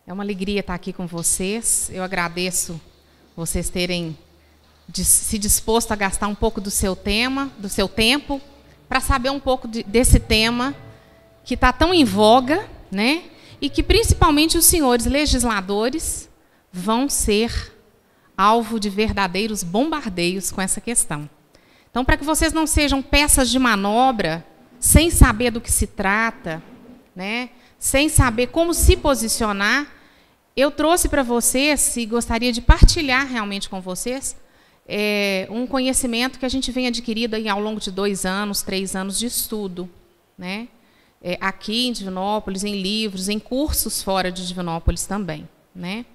É uma alegria estar aqui com vocês. Eu agradeço vocês terem se disposto a gastar um pouco do seu tempo, para saber um pouco desse tema que está tão em voga, né? E que principalmente os senhores legisladores vão ser alvo de verdadeiros bombardeios com essa questão. Então, para que vocês não sejam peças de manobra, sem saber do que se trata, né? Sem saber como se posicionar, eu trouxe para vocês, e gostaria de partilhar realmente com vocês, um conhecimento que a gente vem adquirindo aí ao longo de 2 anos, 3 anos de estudo, né? Aqui em Divinópolis, em livros, em cursos fora de Divinópolis também, né?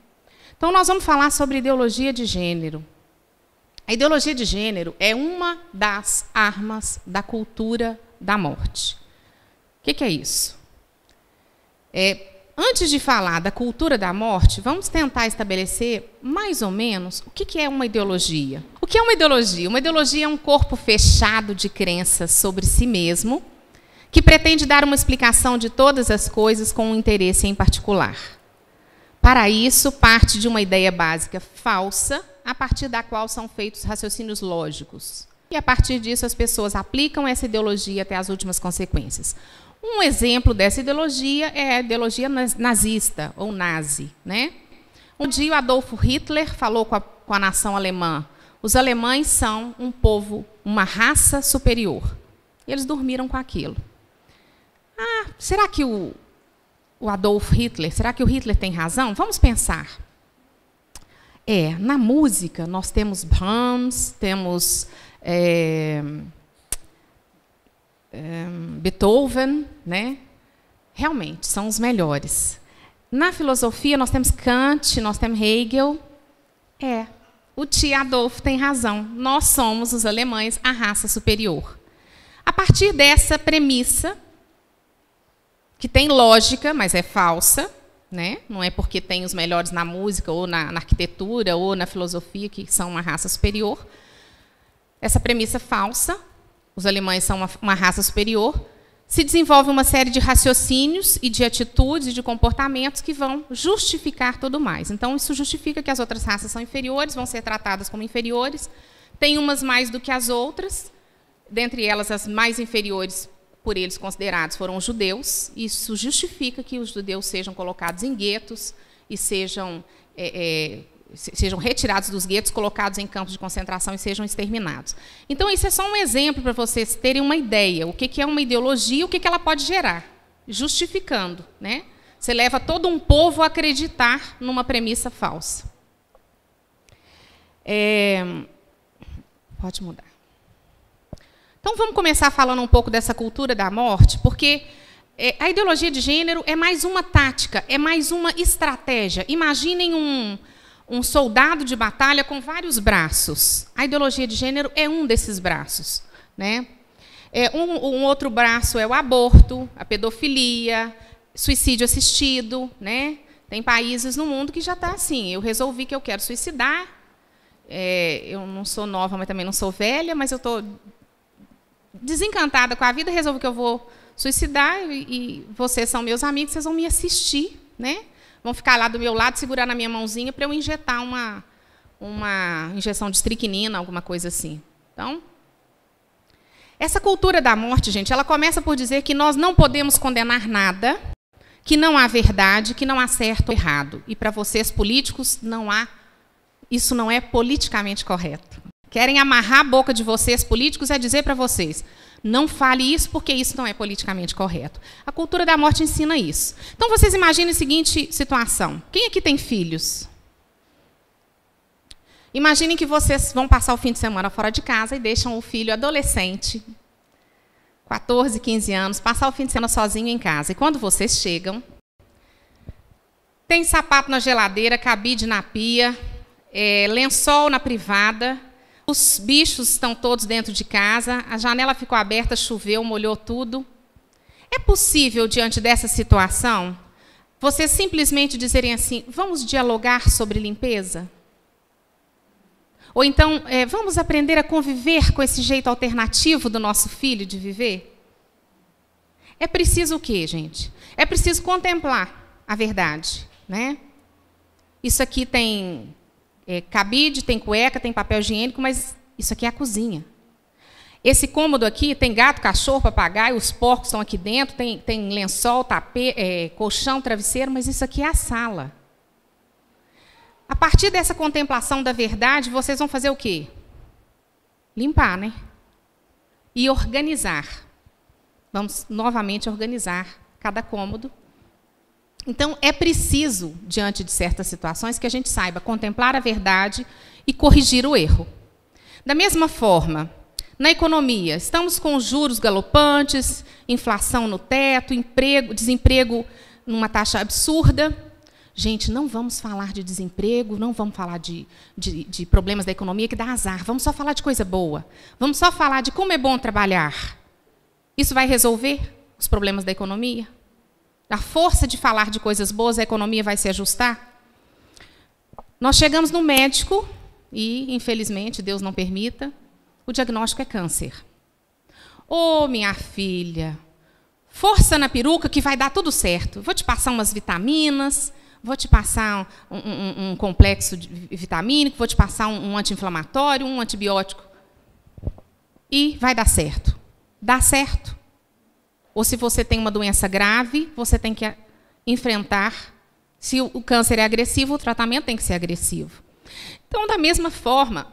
Então, nós vamos falar sobre ideologia de gênero. A ideologia de gênero é uma das armas da cultura da morte. O que é isso? Antes de falar da cultura da morte, vamos tentar estabelecer, mais ou menos, o que é uma ideologia. O que é uma ideologia? Uma ideologia é um corpo fechado de crenças sobre si mesmo, que pretende dar uma explicação de todas as coisas com um interesse em particular. Para isso, parte de uma ideia básica falsa, a partir da qual são feitos raciocínios lógicos. E, a partir disso, as pessoas aplicam essa ideologia até as últimas consequências. Um exemplo dessa ideologia é a ideologia nazista, ou nazi, né? Um dia o Adolf Hitler falou com a nação alemã: os alemães são um povo, uma raça superior. E eles dormiram com aquilo. Será que o Adolf Hitler, será que o Hitler tem razão? Vamos pensar. Na música nós temos Brahms, temos Beethoven, né? Realmente, são os melhores. Na filosofia, nós temos Kant, nós temos Hegel. O tio Adolfo tem razão. Nós somos, os alemães, a raça superior. A partir dessa premissa, que tem lógica, mas é falsa, né? Não é porque tem os melhores na música, ou na arquitetura, ou na filosofia, que são uma raça superior. Essa premissa falsa, os alemães são uma raça superior, se desenvolve uma série de raciocínios e de atitudes e de comportamentos que vão justificar tudo mais. Então, isso justifica que as outras raças são inferiores, vão ser tratadas como inferiores, tem umas mais do que as outras, dentre elas as mais inferiores, por eles considerados, foram os judeus. Isso justifica que os judeus sejam colocados em guetos e sejam retirados dos guetos, colocados em campos de concentração e sejam exterminados. Então, isso é só um exemplo para vocês terem uma ideia. O que é uma ideologia, o que ela pode gerar, justificando, né? Você leva todo um povo a acreditar numa premissa falsa. Pode mudar. Então, vamos começar falando um pouco dessa cultura da morte, porque a ideologia de gênero é mais uma tática, é mais uma estratégia. Imaginem um soldado de batalha com vários braços. A ideologia de gênero é um desses braços, né? Um outro braço é o aborto, a pedofilia, suicídio assistido, né? Tem países no mundo que já está assim: eu resolvi que eu quero suicidar. Eu não sou nova, mas também não sou velha, mas eu estou desencantada com a vida, resolvo que eu vou suicidar e vocês são meus amigos, vocês vão me assistir, né? Vão ficar lá do meu lado, segurar na minha mãozinha para eu injetar uma injeção de estricnina, alguma coisa assim. Então, essa cultura da morte, gente, ela começa por dizer que nós não podemos condenar nada, que não há verdade, que não há certo ou errado. E para vocês políticos, isso não é politicamente correto. Querem amarrar a boca de vocês, políticos, é dizer para vocês: não fale isso, porque isso não é politicamente correto. A cultura da morte ensina isso. Então, vocês imaginem a seguinte situação. Quem aqui tem filhos? Imaginem que vocês vão passar o fim de semana fora de casa e deixam o filho adolescente, 14, 15 anos, passar o fim de semana sozinho em casa. E quando vocês chegam, tem sapato na geladeira, cabide na pia, lençol na privada. Os bichos estão todos dentro de casa, a janela ficou aberta, choveu, molhou tudo. É possível, diante dessa situação, vocês simplesmente dizerem assim: vamos dialogar sobre limpeza? Ou então, vamos aprender a conviver com esse jeito alternativo do nosso filho de viver? É preciso o quê, gente? É preciso contemplar a verdade, né? Isso aqui tem cabide, tem cueca, tem papel higiênico, mas isso aqui é a cozinha. Esse cômodo aqui tem gato, cachorro, papagaio, os porcos estão aqui dentro, tem lençol, tapete, colchão, travesseiro, mas isso aqui é a sala. A partir dessa contemplação da verdade, vocês vão fazer o quê? Limpar, né? E organizar. Vamos novamente organizar cada cômodo. Então, é preciso, diante de certas situações, que a gente saiba contemplar a verdade e corrigir o erro. Da mesma forma, na economia, estamos com juros galopantes, inflação no teto, desemprego numa taxa absurda. Gente, não vamos falar de desemprego, não vamos falar de problemas da economia que dá azar. Vamos só falar de coisa boa. Vamos só falar de como é bom trabalhar. Isso vai resolver os problemas da economia? A força de falar de coisas boas, a economia vai se ajustar? Nós chegamos no médico e, infelizmente, Deus não permita, o diagnóstico é câncer. Ô, minha filha, força na peruca que vai dar tudo certo. Vou te passar umas vitaminas, vou te passar um complexo vitamínico, vou te passar um anti-inflamatório, um antibiótico. E vai dar certo. Dá certo. Ou se você tem uma doença grave, você tem que enfrentar. Se o câncer é agressivo, o tratamento tem que ser agressivo. Então, da mesma forma,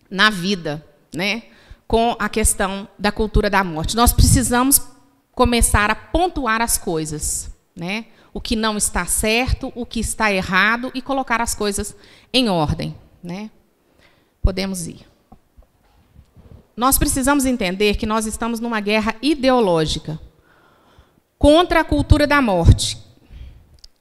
na vida, né, com a questão da cultura da morte, nós precisamos começar a pontuar as coisas, né? O que não está certo, o que está errado, e colocar as coisas em ordem, né? Podemos ir. Nós precisamos entender que nós estamos numa guerra ideológica contra a cultura da morte.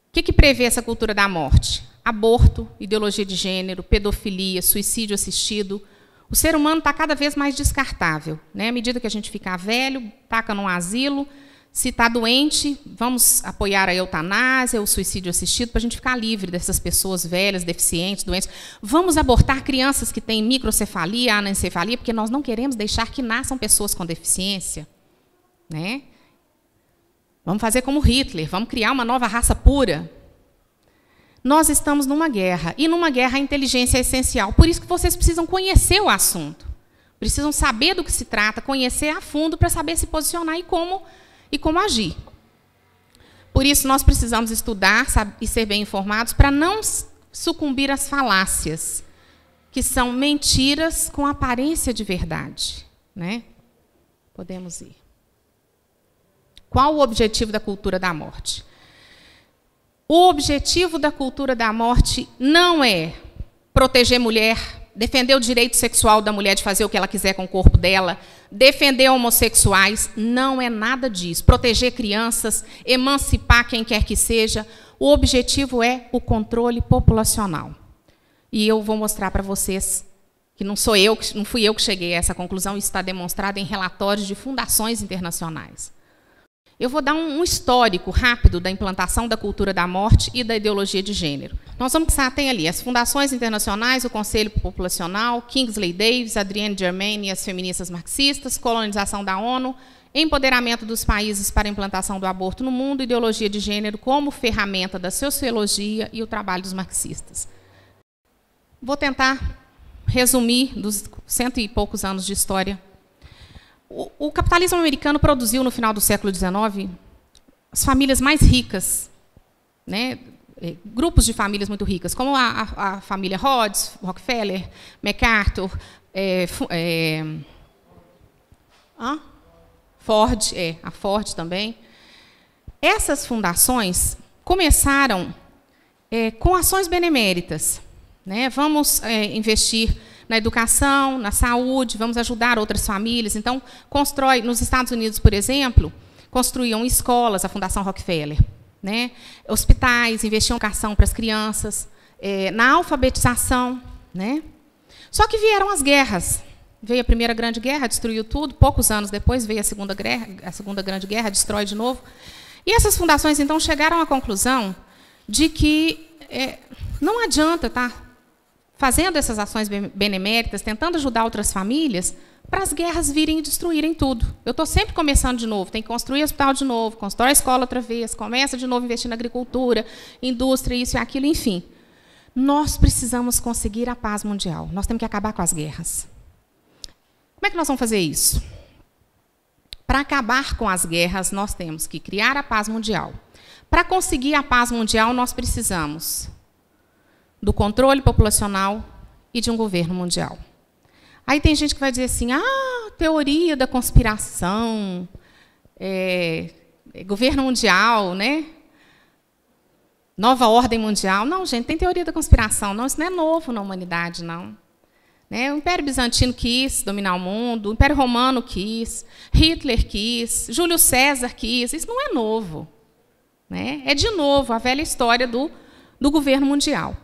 O que prevê essa cultura da morte? Aborto, ideologia de gênero, pedofilia, suicídio assistido. O ser humano está cada vez mais descartável, né? À medida que a gente ficar velho, taca num asilo. Se está doente, vamos apoiar a eutanásia, o suicídio assistido, para a gente ficar livre dessas pessoas velhas, deficientes, doentes. Vamos abortar crianças que têm microcefalia, anencefalia, porque nós não queremos deixar que nasçam pessoas com deficiência, né? Vamos fazer como Hitler, vamos criar uma nova raça pura. Nós estamos numa guerra, e numa guerra a inteligência é essencial. Por isso que vocês precisam conhecer o assunto. Precisam saber do que se trata, conhecer a fundo para saber se posicionar e como agir. Por isso, nós precisamos estudar e ser bem informados para não sucumbir às falácias, que são mentiras com aparência de verdade, né? Podemos ir. Qual o objetivo da cultura da morte? O objetivo da cultura da morte não é proteger mulher, defender o direito sexual da mulher de fazer o que ela quiser com o corpo dela, defender homossexuais, não é nada disso. Proteger crianças, emancipar quem quer que seja. O objetivo é o controle populacional. E eu vou mostrar para vocês que não fui eu que cheguei a essa conclusão, isso está demonstrado em relatórios de fundações internacionais. Eu vou dar um histórico rápido da implantação da cultura da morte e da ideologia de gênero. Nós vamos pensar, tem ali as fundações internacionais, o Conselho Populacional, Kingsley Davis, Adrienne Germain e as feministas marxistas, colonização da ONU, empoderamento dos países para a implantação do aborto no mundo, ideologia de gênero como ferramenta da sociologia e o trabalho dos marxistas. Vou tentar resumir dos 100 e poucos anos de história. O capitalismo americano produziu, no final do século XIX, as famílias mais ricas, né? Grupos de famílias muito ricas, como a família Rhodes, Rockefeller, MacArthur, Ford, a Ford também. Essas fundações começaram com ações beneméritas, né? Vamos investir na educação, na saúde, vamos ajudar outras famílias. Então, nos Estados Unidos, por exemplo, construíam escolas, a Fundação Rockefeller, né? Hospitais, investiam em educação para as crianças, na alfabetização, né? Só que vieram as guerras. Veio a Primeira Grande Guerra, destruiu tudo. Poucos anos depois veio a Segunda Grande Guerra, destrói de novo. E essas fundações, então, chegaram à conclusão de que não adianta estar fazendo essas ações beneméritas, tentando ajudar outras famílias, para as guerras virem e destruírem tudo. Eu estou sempre começando de novo, tem que construir hospital de novo, constrói a escola outra vez, começa de novo a investir na agricultura, indústria, isso e aquilo, enfim. Nós precisamos conseguir a paz mundial. Nós temos que acabar com as guerras. Como é que nós vamos fazer isso? Para acabar com as guerras, nós temos que criar a paz mundial. Para conseguir a paz mundial, nós precisamos do controle populacional e de um governo mundial. Aí tem gente que vai dizer assim, teoria da conspiração, governo mundial, né? Nova ordem mundial. Não, gente, tem teoria da conspiração. Não, isso não é novo na humanidade, não. Né? O Império Bizantino quis dominar o mundo, o Império Romano quis, Hitler quis, Júlio César quis. Isso não é novo. Né? É, de novo, a velha história do governo mundial.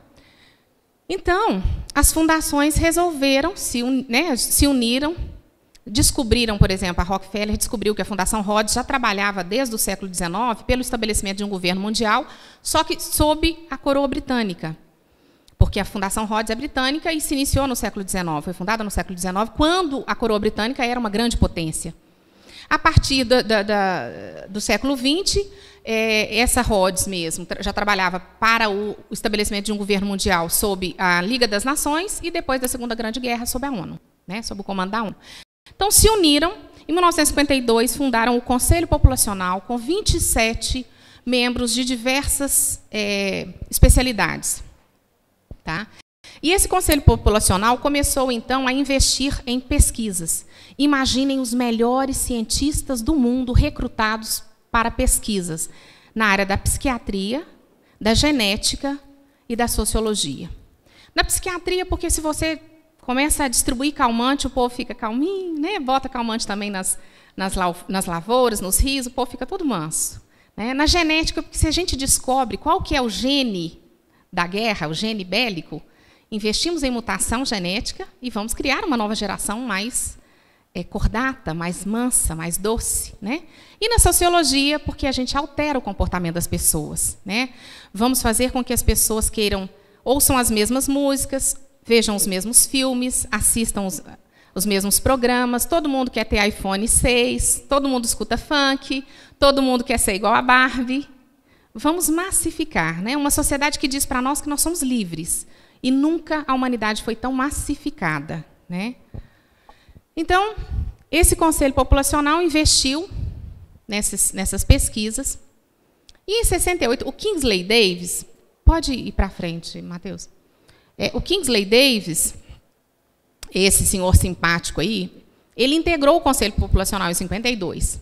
Então, as fundações resolveram, se uniram, descobriram, por exemplo, a Rockefeller descobriu que a Fundação Rhodes já trabalhava desde o século XIX pelo estabelecimento de um governo mundial, só que sob a coroa britânica. Porque a Fundação Rhodes é britânica e se iniciou no século XIX, foi fundada no século XIX, quando a coroa britânica era uma grande potência. A partir do século XX, essa Rhodes mesmo já trabalhava para o estabelecimento de um governo mundial sob a Liga das Nações e depois da Segunda Grande Guerra sob a ONU, né, sob o comando da ONU. Então, se uniram, em 1952, fundaram o Conselho Populacional com 27 membros de diversas especialidades. Tá? E esse Conselho Populacional começou, então, a investir em pesquisas. Imaginem os melhores cientistas do mundo recrutados para pesquisas na área da psiquiatria, da genética e da sociologia. Na psiquiatria, porque se você começa a distribuir calmante, o povo fica calminho, né? Bota calmante também nas lavouras, nos rios, o povo fica todo manso. Né? Na genética, porque se a gente descobre qual que é o gene da guerra, o gene bélico, investimos em mutação genética e vamos criar uma nova geração mais cordata, mais mansa, mais doce. Né? E na sociologia, porque a gente altera o comportamento das pessoas. Né? Vamos fazer com que as pessoas ouçam as mesmas músicas, vejam os mesmos filmes, assistam os mesmos programas, todo mundo quer ter iPhone 6, todo mundo escuta funk, todo mundo quer ser igual a Barbie. Vamos massificar, né? Uma sociedade que diz para nós que nós somos livres. E nunca a humanidade foi tão massificada. Né? Então, esse Conselho Populacional investiu nessas pesquisas. E em 68, o Kingsley Davis... Pode ir para frente, Matheus. O Kingsley Davis, esse senhor simpático aí, ele integrou o Conselho Populacional em 52.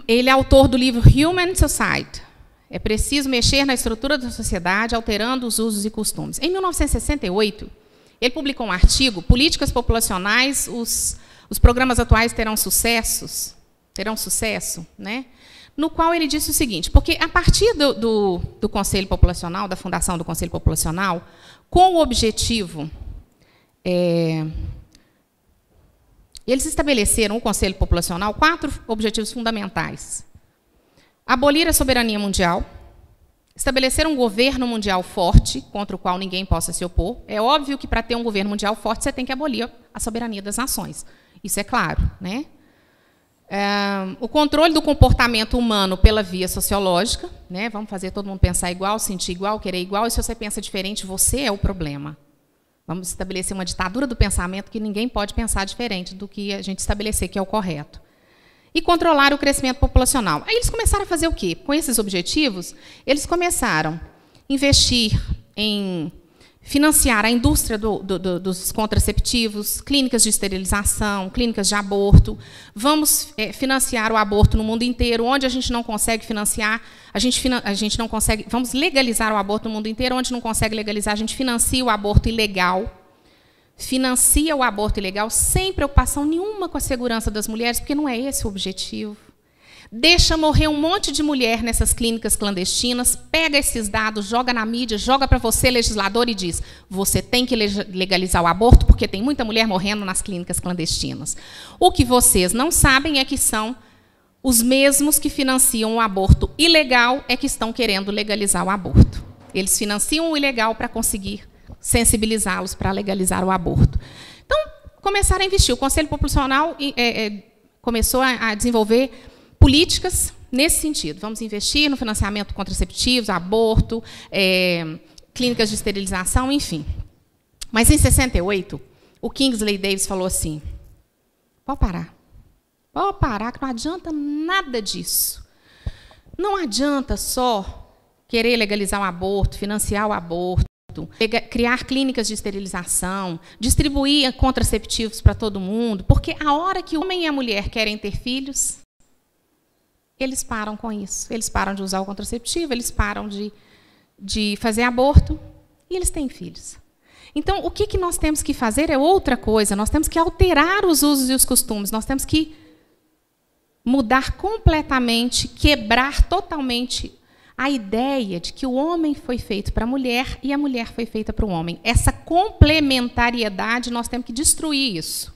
Ele é autor do livro Human Society. É preciso mexer na estrutura da sociedade, alterando os usos e costumes. Em 1968, ele publicou um artigo, Políticas Populacionais, os programas atuais terão sucesso, né? No qual ele disse o seguinte, porque a partir do Conselho Populacional, da fundação do Conselho Populacional, com o objetivo... eles estabeleceram, o Conselho Populacional, 4 objetivos fundamentais. Abolir a soberania mundial, estabelecer um governo mundial forte, contra o qual ninguém possa se opor. É óbvio que, para ter um governo mundial forte, você tem que abolir a soberania das nações. Isso é claro. Né? O controle do comportamento humano pela via sociológica. Né? Vamos fazer todo mundo pensar igual, sentir igual, querer igual. E se você pensa diferente, você é o problema. Vamos estabelecer uma ditadura do pensamento que ninguém pode pensar diferente do que a gente estabelecer que é o correto. E controlar o crescimento populacional. Aí eles começaram a fazer o quê? Com esses objetivos, eles começaram a investir em financiar a indústria dos contraceptivos, clínicas de esterilização, clínicas de aborto. Vamos financiar o aborto no mundo inteiro. Onde a gente não consegue financiar, a gente não consegue. Vamos legalizar o aborto no mundo inteiro. Onde não consegue legalizar, a gente financia o aborto ilegal. Financia o aborto ilegal sem preocupação nenhuma com a segurança das mulheres, porque não é esse o objetivo. Deixa morrer um monte de mulher nessas clínicas clandestinas, pega esses dados, joga na mídia, joga para você, legislador, e diz, você tem que legalizar o aborto porque tem muita mulher morrendo nas clínicas clandestinas. O que vocês não sabem é que são os mesmos que financiam o aborto ilegal é que estão querendo legalizar o aborto. Eles financiam o ilegal para conseguir sensibilizá-los para legalizar o aborto. Então, começaram a investir. O Conselho Populacional começou a desenvolver políticas nesse sentido. Vamos investir no financiamento de contraceptivos, aborto, clínicas de esterilização, enfim. Mas, em 68, o Kingsley Davis falou assim, pode parar, que não adianta nada disso. Não adianta só querer legalizar o aborto, financiar o aborto, criar clínicas de esterilização, distribuir contraceptivos para todo mundo, porque a hora que o homem e a mulher querem ter filhos, eles param com isso. Eles param de usar o contraceptivo, eles param de fazer aborto e eles têm filhos. Então, o que nós temos que fazer é outra coisa. Nós temos que alterar os usos e os costumes. Nós temos que mudar completamente, quebrar totalmente a ideia de que o homem foi feito para a mulher e a mulher foi feita para o homem. Essa complementariedade, nós temos que destruir isso.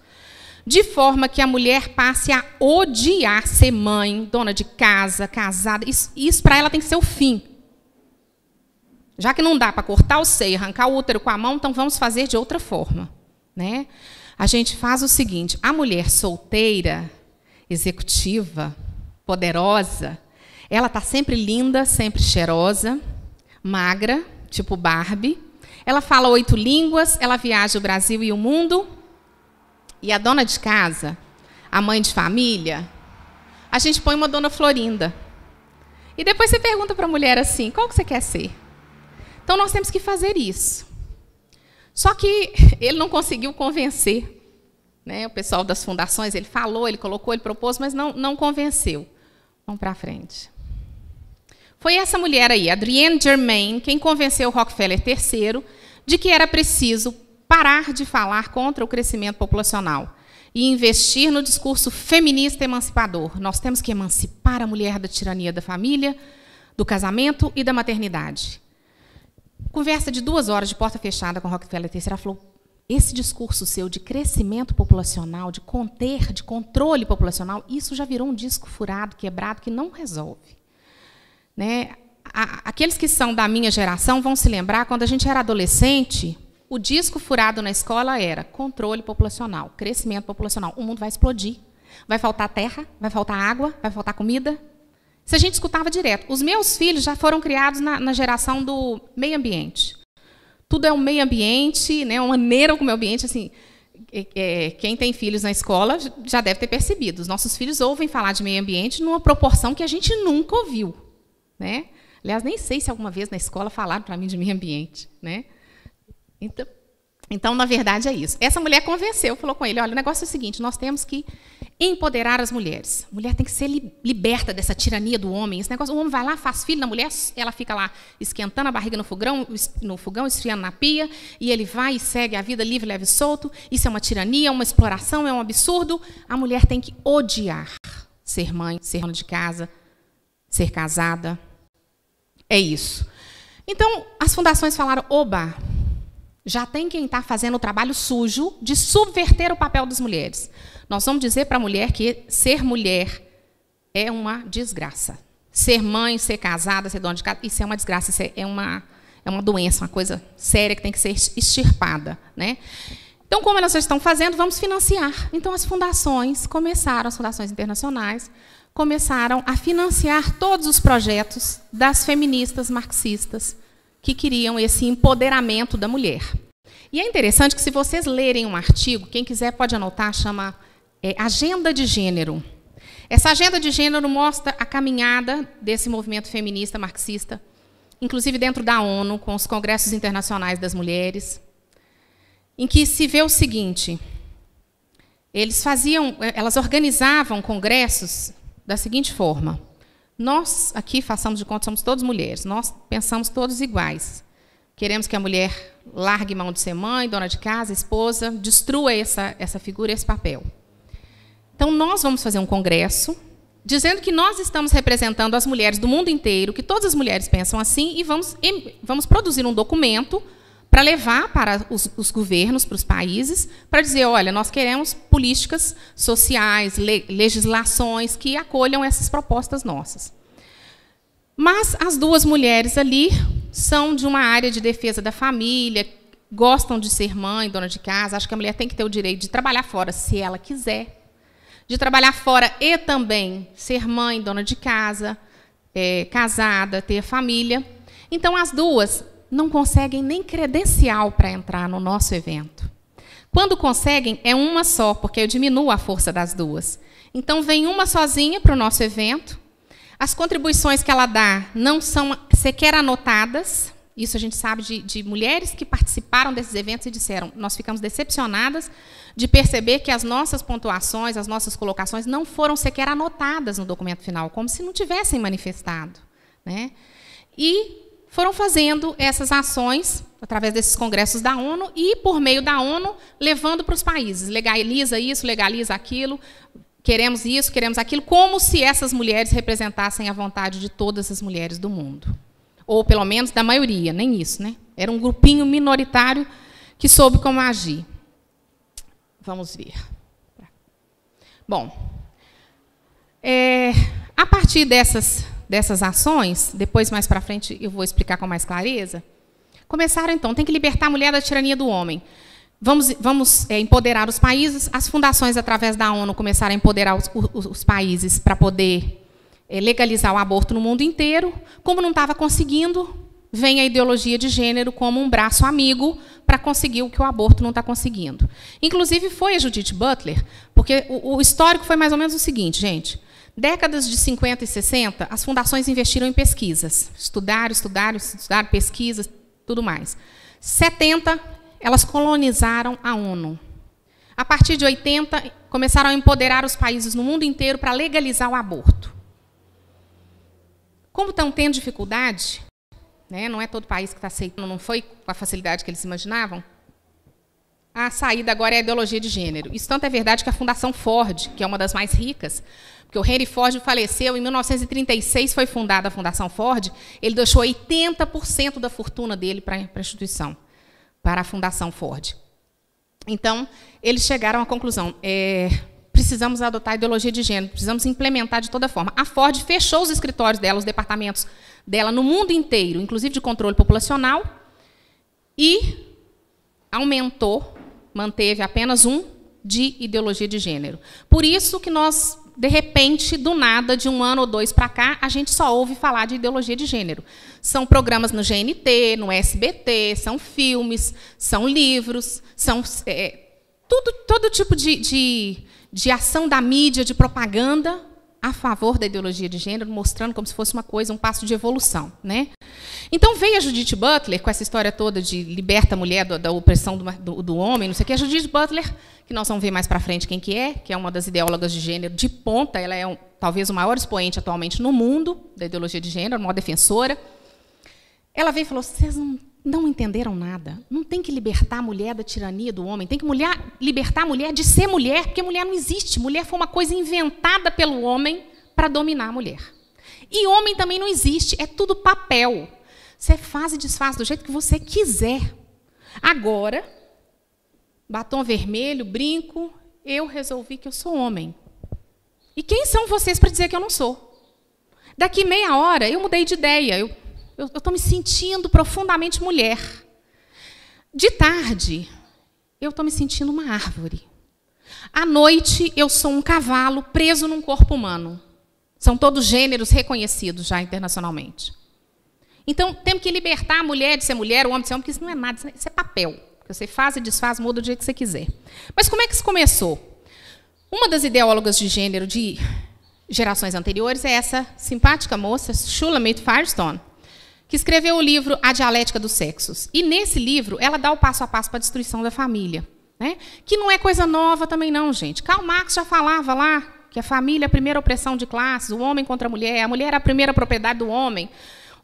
De forma que a mulher passe a odiar ser mãe, dona de casa, casada. Isso para ela tem que ser o fim. Já que não dá para cortar o seio, arrancar o útero com a mão, então vamos fazer de outra forma, né? A gente faz o seguinte, a mulher solteira, executiva, poderosa, ela está sempre linda, sempre cheirosa, magra, tipo Barbie. Ela fala 8 línguas, ela viaja o Brasil e o mundo. E a dona de casa, a mãe de família, a gente põe uma dona Florinda. E depois você pergunta para a mulher assim, qual que você quer ser? Então, nós temos que fazer isso. Só que ele não conseguiu convencer, né? O pessoal das fundações, ele falou, ele colocou, ele propôs, mas não convenceu. Vamos para frente. Foi essa mulher aí, Adrienne Germain, quem convenceu Rockefeller III de que era preciso parar de falar contra o crescimento populacional e investir no discurso feminista emancipador. Nós temos que emancipar a mulher da tirania da família, do casamento e da maternidade. Conversa de 2 horas de porta fechada com Rockefeller III, ela falou, esse discurso seu de crescimento populacional, de controle populacional, isso já virou um disco furado, quebrado, que não resolve. Né? Aqueles que são da minha geração vão se lembrar, quando a gente era adolescente, o disco furado na escola era controle populacional, crescimento populacional. O mundo vai explodir, vai faltar terra, vai faltar água, vai faltar comida. Isso a gente escutava direto. Os meus filhos já foram criados na geração do meio ambiente. Tudo é um meio ambiente, né, uma maneira como é o ambiente. Assim, quem tem filhos na escola já deve ter percebido. Os nossos filhos ouvem falar de meio ambiente numa proporção que a gente nunca ouviu. Né? Aliás, nem sei se alguma vez na escola falaram para mim de meio ambiente. Né? Então, na verdade, é isso. Essa mulher convenceu, falou com ele, olha, o negócio é o seguinte, nós temos que empoderar as mulheres. A mulher tem que ser liberta dessa tirania do homem. Esse negócio, o homem vai lá, faz filho na mulher, ela fica lá esquentando a barriga no fogão, esfriando na pia, e ele vai e segue a vida livre, leve e solto. Isso é uma tirania, uma exploração, é um absurdo. A mulher tem que odiar ser mãe, ser dona de casa, ser casada. É isso. Então, as fundações falaram, oba, já tem quem está fazendo o trabalho sujo de subverter o papel das mulheres. Nós vamos dizer para a mulher que ser mulher é uma desgraça. Ser mãe, ser casada, ser dona de casa, isso é uma desgraça, isso é uma doença, uma coisa séria que tem que ser extirpada. Né? Então, como elas já estão fazendo, vamos financiar. Então, as fundações começaram, as fundações internacionais, começaram a financiar todos os projetos das feministas marxistas que queriam esse empoderamento da mulher. E é interessante que, se vocês lerem um artigo, quem quiser pode anotar, chama Agenda de Gênero. Essa agenda de gênero mostra a caminhada desse movimento feminista marxista, inclusive dentro da ONU, com os congressos internacionais das mulheres, em que se vê o seguinte, elas organizavam congressos da seguinte forma, nós aqui, façamos de conta, somos todas mulheres, nós pensamos todos iguais. Queremos que a mulher largue mão de ser mãe, dona de casa, esposa, destrua essa figura, esse papel. Então, nós vamos fazer um congresso, dizendo que nós estamos representando as mulheres do mundo inteiro, que todas as mulheres pensam assim, e vamos produzir um documento para levar para os governos, para os países, para dizer, olha, nós queremos políticas sociais, legislações que acolham essas propostas nossas. Mas as duas mulheres ali são de uma área de defesa da família, gostam de ser mãe, dona de casa, acham que a mulher tem que ter o direito de trabalhar fora, se ela quiser, de trabalhar fora e também ser mãe, dona de casa, casada, ter família. Então, as duas não conseguem nem credencial para entrar no nosso evento. Quando conseguem, é uma só, porque eu diminuo a força das duas. Então, vem uma sozinha para o nosso evento. As contribuições que ela dá não são sequer anotadas. Isso a gente sabe de mulheres que participaram desses eventos e disseram, nós ficamos decepcionadas de perceber que as nossas pontuações, as nossas colocações não foram sequer anotadas no documento final, como se não tivessem manifestado, né? E foram fazendo essas ações através desses congressos da ONU e, por meio da ONU, levando para os países. Legaliza isso, legaliza aquilo, queremos isso, queremos aquilo, como se essas mulheres representassem a vontade de todas as mulheres do mundo. Ou, pelo menos, da maioria, nem isso, né? Era um grupinho minoritário que soube como agir. Vamos ver. Bom, a partir dessas ações, depois, mais para frente, eu vou explicar com mais clareza, começaram, então, tem que libertar a mulher da tirania do homem. Vamos empoderar os países. As fundações, através da ONU, começaram a empoderar os países para poder legalizar o aborto no mundo inteiro. Como não estava conseguindo, vem a ideologia de gênero como um braço amigo para conseguir o que o aborto não está conseguindo. Inclusive, foi a Judith Butler, porque o histórico foi mais ou menos o seguinte, gente. Décadas de 50 e 60, as fundações investiram em pesquisas. Estudaram pesquisas, tudo mais. 70, elas colonizaram a ONU. A partir de 80, começaram a empoderar os países no mundo inteiro para legalizar o aborto. Como estão tendo dificuldade, né, não é todo país que está aceitando, não foi com a facilidade que eles imaginavam, a saída agora é a ideologia de gênero. Isso tanto é verdade que a Fundação Ford, que é uma das mais ricas, porque o Henry Ford faleceu, em 1936 foi fundada a Fundação Ford, ele deixou 80% da fortuna dele para a instituição, para a Fundação Ford. Então, eles chegaram à conclusão, precisamos adotar a ideologia de gênero, precisamos implementar de toda forma. A Ford fechou os escritórios dela, os departamentos dela no mundo inteiro, inclusive de controle populacional, e aumentou, manteve apenas um de ideologia de gênero. Por isso que nós, de repente, do nada, de um ano ou dois para cá, a gente só ouve falar de ideologia de gênero. São programas no GNT, no SBT, são filmes, são livros, são todo tipo de ação da mídia, de propaganda a favor da ideologia de gênero, mostrando como se fosse uma coisa, um passo de evolução, né? Então, veio a Judith Butler, com essa história toda de liberta a mulher da opressão do homem, não sei o quê. A Judith Butler, que nós vamos ver mais para frente quem que é uma das ideólogas de gênero de ponta, ela é talvez o maior expoente atualmente no mundo da ideologia de gênero, a maior defensora. Ela veio e falou, vocês não entenderam nada. Não tem que libertar a mulher da tirania do homem, tem que libertar a mulher de ser mulher, porque mulher não existe. Mulher foi uma coisa inventada pelo homem para dominar a mulher. E homem também não existe, é tudo papel. Você faz e desfaz do jeito que você quiser. Agora, batom vermelho, brinco, eu resolvi que eu sou homem. E quem são vocês para dizer que eu não sou? Daqui meia hora, eu mudei de ideia, eu estou me sentindo profundamente mulher. De tarde, eu estou me sentindo uma árvore. À noite, eu sou um cavalo preso num corpo humano. São todos gêneros reconhecidos já internacionalmente. Então, temos que libertar a mulher de ser mulher, o homem de ser homem, porque isso não é nada, isso é papel. Que você faz e desfaz, muda do jeito que você quiser. Mas como é que isso começou? Uma das ideólogas de gênero de gerações anteriores é essa simpática moça, Shulamit Firestone, que escreveu o livro A Dialética dos Sexos. E, nesse livro, ela dá o passo a passo para a destruição da família. Né? Que não é coisa nova também, não, gente. Karl Marx já falava lá que a família é a primeira opressão de classes, o homem contra a mulher é a primeira propriedade do homem.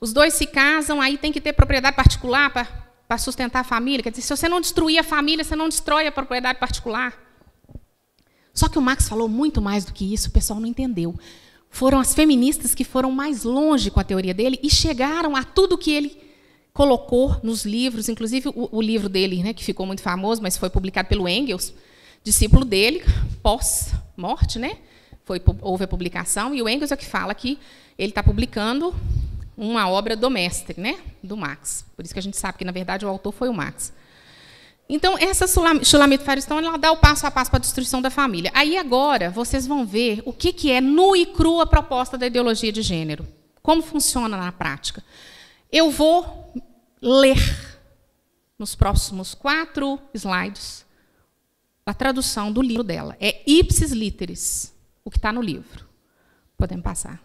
Os dois se casam, aí tem que ter propriedade particular para sustentar a família. Quer dizer, se você não destruir a família, você não destrói a propriedade particular. Só que o Marx falou muito mais do que isso, o pessoal não entendeu. Foram as feministas que foram mais longe com a teoria dele e chegaram a tudo que ele colocou nos livros, inclusive o livro dele, né, que ficou muito famoso, mas foi publicado pelo Engels, discípulo dele, pós-morte, né? Houve a publicação, e o Engels é que fala que ele está publicando uma obra do mestre, né, do Marx. Por isso que a gente sabe que, na verdade, o autor foi o Marx. Então, essa Shulamit Firestone, ela dá o passo a passo para a destruição da família. Aí, agora, vocês vão ver o que é nua e crua a proposta da ideologia de gênero. Como funciona na prática. Eu vou ler, nos próximos 4 slides, a tradução do livro dela. É ipsis literis, o que está no livro. Podemos passar.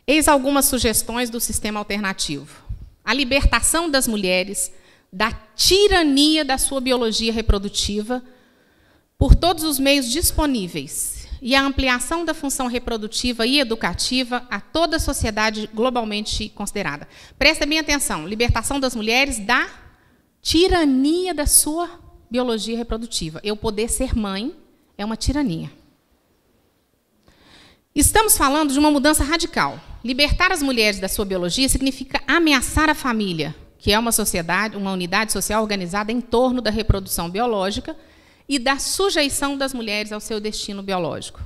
Eis algumas sugestões do sistema alternativo. A libertação das mulheres da tirania da sua biologia reprodutiva por todos os meios disponíveis e a ampliação da função reprodutiva e educativa a toda a sociedade globalmente considerada. Prestem bem atenção, libertação das mulheres da tirania da sua biologia reprodutiva. Eu poder ser mãe é uma tirania. Estamos falando de uma mudança radical. Libertar as mulheres da sua biologia significa ameaçar a família, que é uma sociedade, uma unidade social organizada em torno da reprodução biológica e da sujeição das mulheres ao seu destino biológico.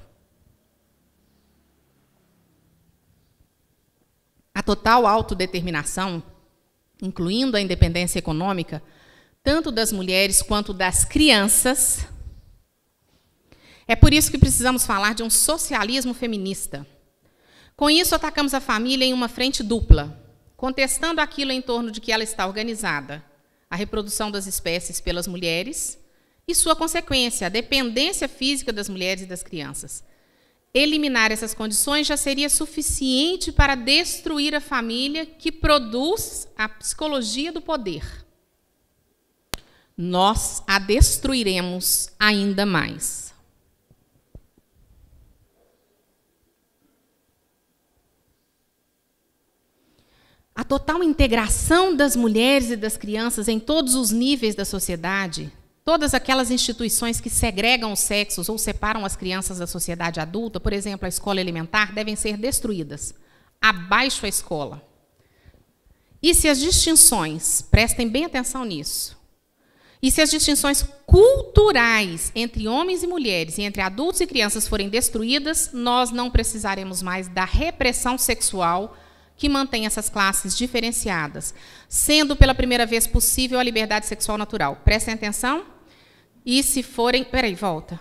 A total autodeterminação, incluindo a independência econômica, tanto das mulheres quanto das crianças. É por isso que precisamos falar de um socialismo feminista. Com isso, atacamos a família em uma frente dupla, contestando aquilo em torno de que ela está organizada, a reprodução das espécies pelas mulheres e sua consequência, a dependência física das mulheres e das crianças. Eliminar essas condições já seria suficiente para destruir a família que produz a psicologia do poder. Nós a destruiremos ainda mais. A total integração das mulheres e das crianças em todos os níveis da sociedade, todas aquelas instituições que segregam os sexos ou separam as crianças da sociedade adulta, por exemplo, a escola elementar, devem ser destruídas. Abaixo a escola. E se as distinções, prestem bem atenção nisso, e se as distinções culturais entre homens e mulheres e entre adultos e crianças forem destruídas, nós não precisaremos mais da repressão sexual que mantém essas classes diferenciadas, sendo pela primeira vez possível a liberdade sexual natural. Prestem atenção. E se forem... Peraí, volta.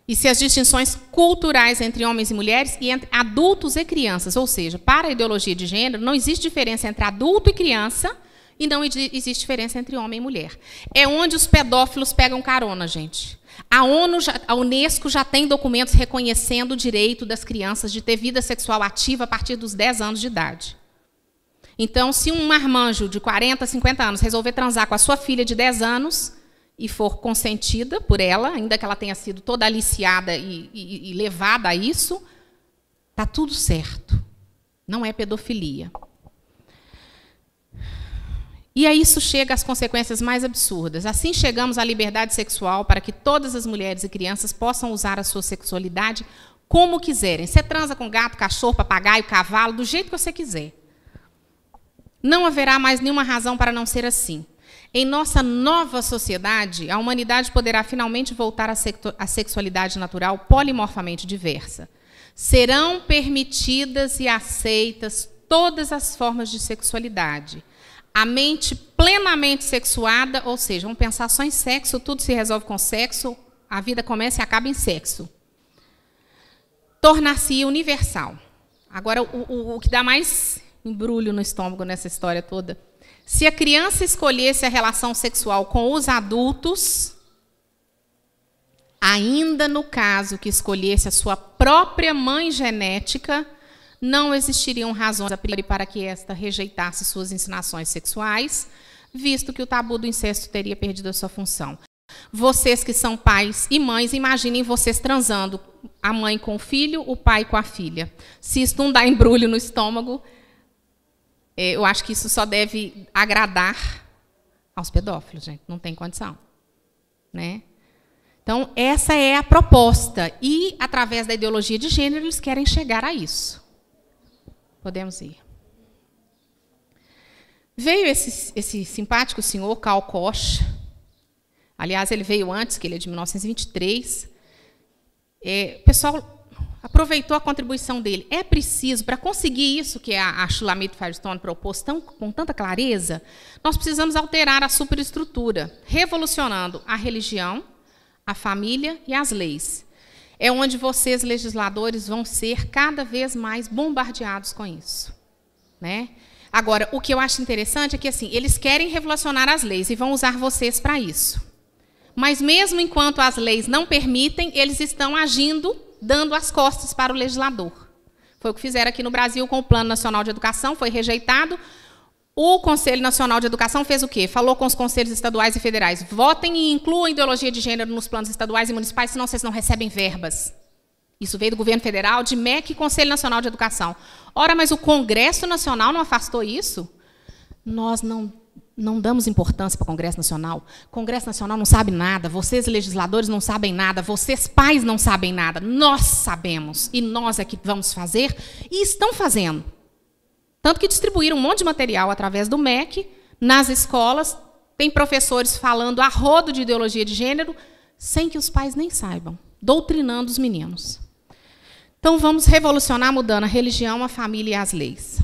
E se as distinções culturais entre homens e mulheres e entre adultos e crianças, ou seja, para a ideologia de gênero, não existe diferença entre adulto e criança e não existe diferença entre homem e mulher. É onde os pedófilos pegam carona, gente. A Unesco já tem documentos reconhecendo o direito das crianças de ter vida sexual ativa a partir dos 10 anos de idade. Então, se um marmanjo de 40, 50 anos resolver transar com a sua filha de 10 anos e for consentida por ela, ainda que ela tenha sido toda aliciada e levada a isso, está tudo certo. Não é pedofilia. E a isso chega às consequências mais absurdas. Assim chegamos à liberdade sexual para que todas as mulheres e crianças possam usar a sua sexualidade como quiserem. Você transa com gato, cachorro, papagaio, cavalo, do jeito que você quiser. Não haverá mais nenhuma razão para não ser assim. Em nossa nova sociedade, a humanidade poderá finalmente voltar à sexualidade natural polimorfamente diversa. Serão permitidas e aceitas todas as formas de sexualidade. A mente plenamente sexuada, ou seja, vamos pensar só em sexo, tudo se resolve com sexo, a vida começa e acaba em sexo. Tornar-se universal. Agora, o que dá mais embrulho no estômago nessa história toda. Se a criança escolhesse a relação sexual com os adultos, ainda no caso que escolhesse a sua própria mãe genética, não existiriam razões a priori para que esta rejeitasse suas ensinações sexuais, visto que o tabu do incesto teria perdido a sua função. Vocês que são pais e mães, imaginem vocês transando, a mãe com o filho, o pai com a filha. Se isso não dá embrulho no estômago, eu acho que isso só deve agradar aos pedófilos, gente. Não tem condição. Né? Então, essa é a proposta. E, através da ideologia de gênero, eles querem chegar a isso. Podemos ir. Veio esse simpático senhor, Karl Koch. Aliás, ele veio antes, que ele é de 1923. Pessoal, aproveitou a contribuição dele. É preciso, para conseguir isso que a Shulamit Firestone propôs com tanta clareza, nós precisamos alterar a superestrutura, revolucionando a religião, a família e as leis. É onde vocês, legisladores, vão ser cada vez mais bombardeados com isso, né? Agora, o que eu acho interessante é que assim, eles querem revolucionar as leis e vão usar vocês para isso. Mas mesmo enquanto as leis não permitem, eles estão agindo, dando as costas para o legislador. Foi o que fizeram aqui no Brasil com o Plano Nacional de Educação, foi rejeitado. O Conselho Nacional de Educação fez o quê? Falou com os conselhos estaduais e federais: votem e incluam a ideologia de gênero nos planos estaduais e municipais, senão vocês não recebem verbas. Isso veio do governo federal, de MEC e Conselho Nacional de Educação. Ora, mas o Congresso Nacional não afastou isso? Nós não damos importância para o Congresso Nacional. O Congresso Nacional não sabe nada, vocês, legisladores, não sabem nada, vocês, pais, não sabem nada. Nós sabemos, e nós é que vamos fazer, e estão fazendo. Tanto que distribuíram um monte de material através do MEC, nas escolas, tem professores falando a rodo de ideologia de gênero, sem que os pais nem saibam, doutrinando os meninos. Então, vamos revolucionar mudando a religião, a família e as leis.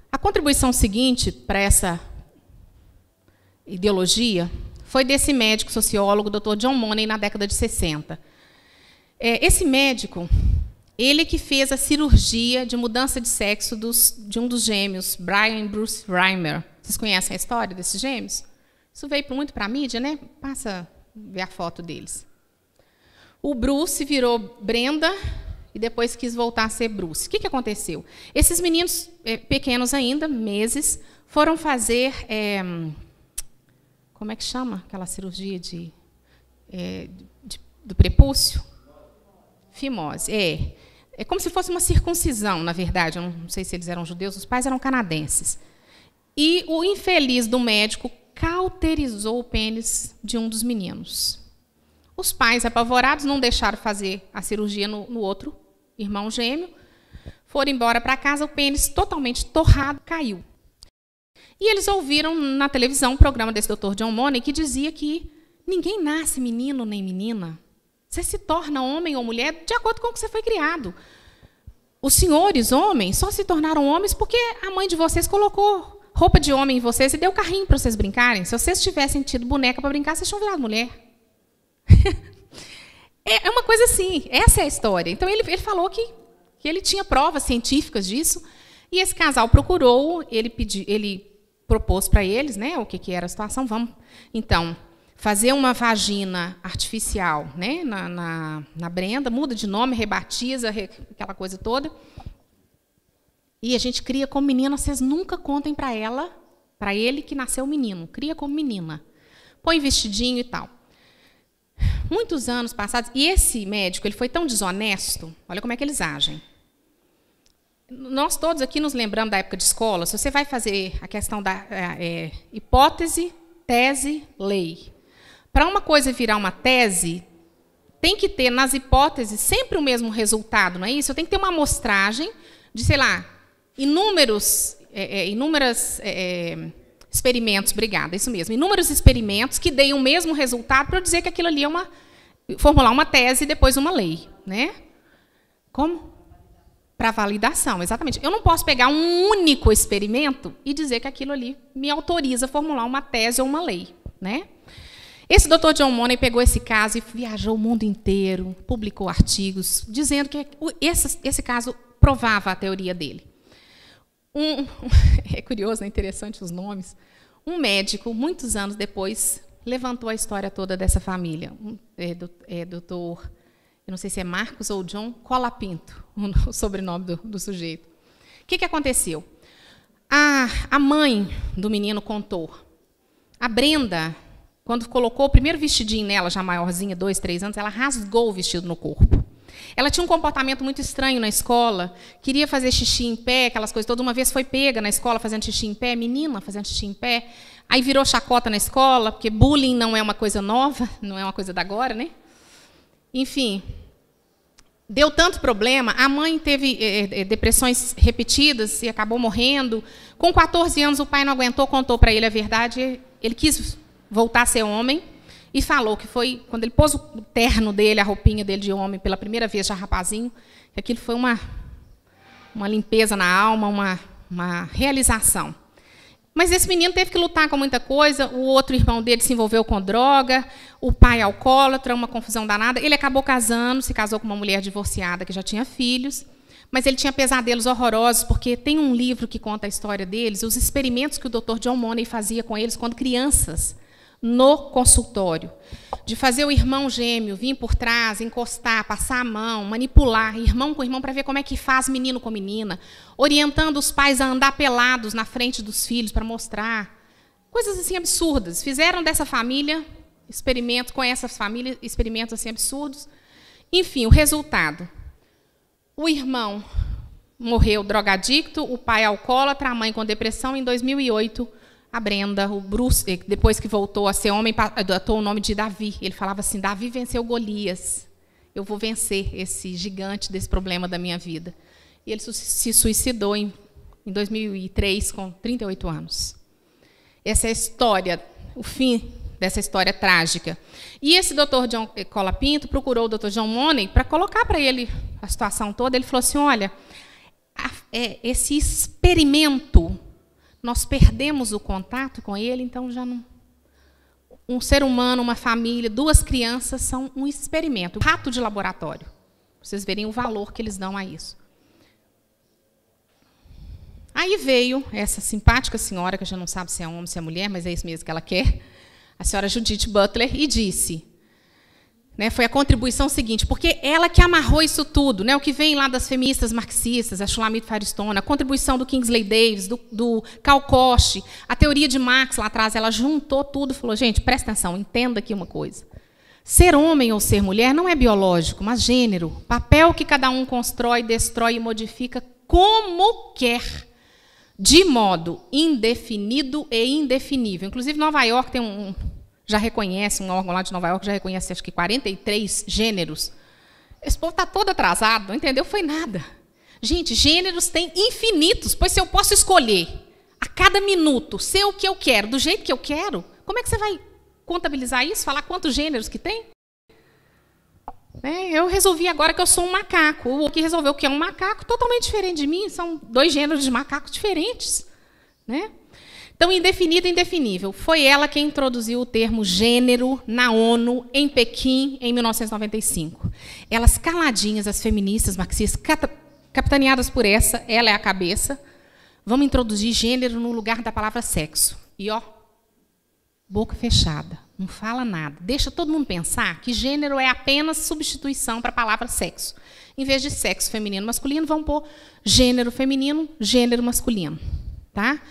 A contribuição seguinte para essa ideologia foi desse médico sociólogo, Dr. John Money, na década de 60. Esse médico, ele que fez a cirurgia de mudança de sexo de um dos gêmeos, Brian e Bruce Reimer. Vocês conhecem a história desses gêmeos? Isso veio muito para a mídia, né? Passa a ver a foto deles. O Bruce virou Brenda e depois quis voltar a ser Bruce. O que aconteceu? Esses meninos, pequenos ainda, meses, foram fazer... como é que chama aquela cirurgia do prepúcio? Fimose. É como se fosse uma circuncisão, na verdade. Eu não sei se eles eram judeus, os pais eram canadenses. E o infeliz do médico cauterizou o pênis de um dos meninos. Os pais, apavorados, não deixaram fazer a cirurgia no outro irmão gêmeo, foram embora para casa, o pênis totalmente torrado, caiu. E eles ouviram na televisão um programa desse Dr. John Money que dizia que ninguém nasce menino nem menina. Você se torna homem ou mulher de acordo com o que você foi criado. Os senhores, homens, só se tornaram homens porque a mãe de vocês colocou roupa de homem em vocês e deu carrinho para vocês brincarem. Se vocês tivessem tido boneca para brincar, vocês tinham virado mulher. É uma coisa assim, essa é a história. Então, ele falou que ele tinha provas científicas disso, e esse casal procurou, ele propôs para eles, né, o que era a situação. Vamos, então, fazer uma vagina artificial, né, na Brenda, muda de nome, rebatiza, aquela coisa toda, e a gente cria como menina, vocês nunca contem para ele que nasceu menino, cria como menina. Põe vestidinho e tal. Muitos anos passados, e esse médico ele foi tão desonesto, olha como é que eles agem. Nós todos aqui nos lembramos da época de escola, se você vai fazer a questão da hipótese, tese, lei. Para uma coisa virar uma tese, tem que ter nas hipóteses sempre o mesmo resultado, não é isso? Eu tenho que ter uma amostragem de, sei lá, inúmeras experimentos, obrigada, isso mesmo. Inúmeros experimentos que deem o mesmo resultado para eu dizer que aquilo ali é formular uma tese e depois uma lei, né? Como? Para validação, exatamente. Eu não posso pegar um único experimento e dizer que aquilo ali me autoriza a formular uma tese ou uma lei, né? Esse Dr. John Money pegou esse caso e viajou o mundo inteiro, publicou artigos dizendo que esse caso provava a teoria dele. É curioso, é interessante os nomes. Um médico, muitos anos depois, levantou a história toda dessa família. Doutor, eu não sei se é Marcos ou John Colapinto, o sobrenome do sujeito. O que aconteceu? A mãe do menino contou. A Brenda, quando colocou o primeiro vestidinho nela, já maiorzinha, 2, 3 anos, ela rasgou o vestido no corpo. Ela tinha um comportamento muito estranho na escola, queria fazer xixi em pé, aquelas coisas todas. Uma vez foi pega na escola fazendo xixi em pé, menina fazendo xixi em pé. Aí virou chacota na escola, porque bullying não é uma coisa nova, não é uma coisa da agora, né? Enfim, deu tanto problema. A mãe teve depressões repetidas e acabou morrendo. Com 14 anos, o pai não aguentou, contou para ele a verdade. Ele quis voltar a ser homem e falou que foi, quando ele pôs o terno dele, a roupinha dele de homem, pela primeira vez, já rapazinho, que aquilo foi uma limpeza na alma, uma realização. Mas esse menino teve que lutar com muita coisa, o outro irmão dele se envolveu com droga, o pai alcoólatra, uma confusão danada. Ele acabou casando, se casou com uma mulher divorciada que já tinha filhos, mas ele tinha pesadelos horrorosos, porque tem um livro que conta a história deles, os experimentos que o Dr. John Money fazia com eles quando crianças, no consultório, de fazer o irmão gêmeo vir por trás, encostar, passar a mão, manipular, irmão com irmão, para ver como é que faz menino com menina, orientando os pais a andar pelados na frente dos filhos para mostrar. Coisas assim absurdas. Fizeram dessa família, experimentos com essas famílias, experimentos assim absurdos. Enfim, o resultado. O irmão morreu drogadicto, o pai alcoólatra, a mãe com depressão. Em 2008, a Brenda, o Bruce, depois que voltou a ser homem, adotou o nome de Davi. Ele falava assim, Davi venceu Golias. Eu vou vencer esse gigante desse problema da minha vida. E ele se suicidou em 2003, com 38 anos. Essa é a história, o fim dessa história trágica. E esse Dr. John Colapinto procurou o Dr. John Money para colocar para ele a situação toda. Ele falou assim, olha, esse experimento, nós perdemos o contato com ele, então já não... Um ser humano, uma família, 2 crianças são um experimento, um rato de laboratório. Vocês verem o valor que eles dão a isso. Aí veio essa simpática senhora, que a gente não sabe se é homem ou se é mulher, mas é isso mesmo que ela quer, a senhora Judith Butler, e disse, né, foi a contribuição seguinte, porque ela que amarrou isso tudo, né, o que vem lá das feministas marxistas, a Shulamit Firestone, a contribuição do Kingsley Davis, do Karl Koch, a teoria de Marx lá atrás, ela juntou tudo e falou, gente, presta atenção, entenda aqui uma coisa. Ser homem ou ser mulher não é biológico, mas gênero, papel que cada um constrói, destrói e modifica como quer, de modo indefinido e indefinível. Inclusive, Nova York tem já reconhece, um órgão lá de Nova York já reconhece, acho que 43 gêneros. Esse povo está todo atrasado, não entendeu? Foi nada. Gente, gêneros tem infinitos, pois se eu posso escolher a cada minuto ser o que eu quero, do jeito que eu quero, como é que você vai contabilizar isso, falar quantos gêneros que tem? Eu resolvi agora que eu sou um macaco. O que resolveu que é um macaco totalmente diferente de mim, são 2 gêneros de macacos diferentes. Né? Então, indefinido e indefinível. Foi ela quem introduziu o termo gênero na ONU, em Pequim, em 1995. Elas caladinhas, as feministas marxistas, capitaneadas por ela é a cabeça, vamos introduzir gênero no lugar da palavra sexo. E, ó, boca fechada, não fala nada. Deixa todo mundo pensar que gênero é apenas substituição para a palavra sexo. Em vez de sexo feminino e masculino, vão pôr gênero feminino, gênero masculino. Tá?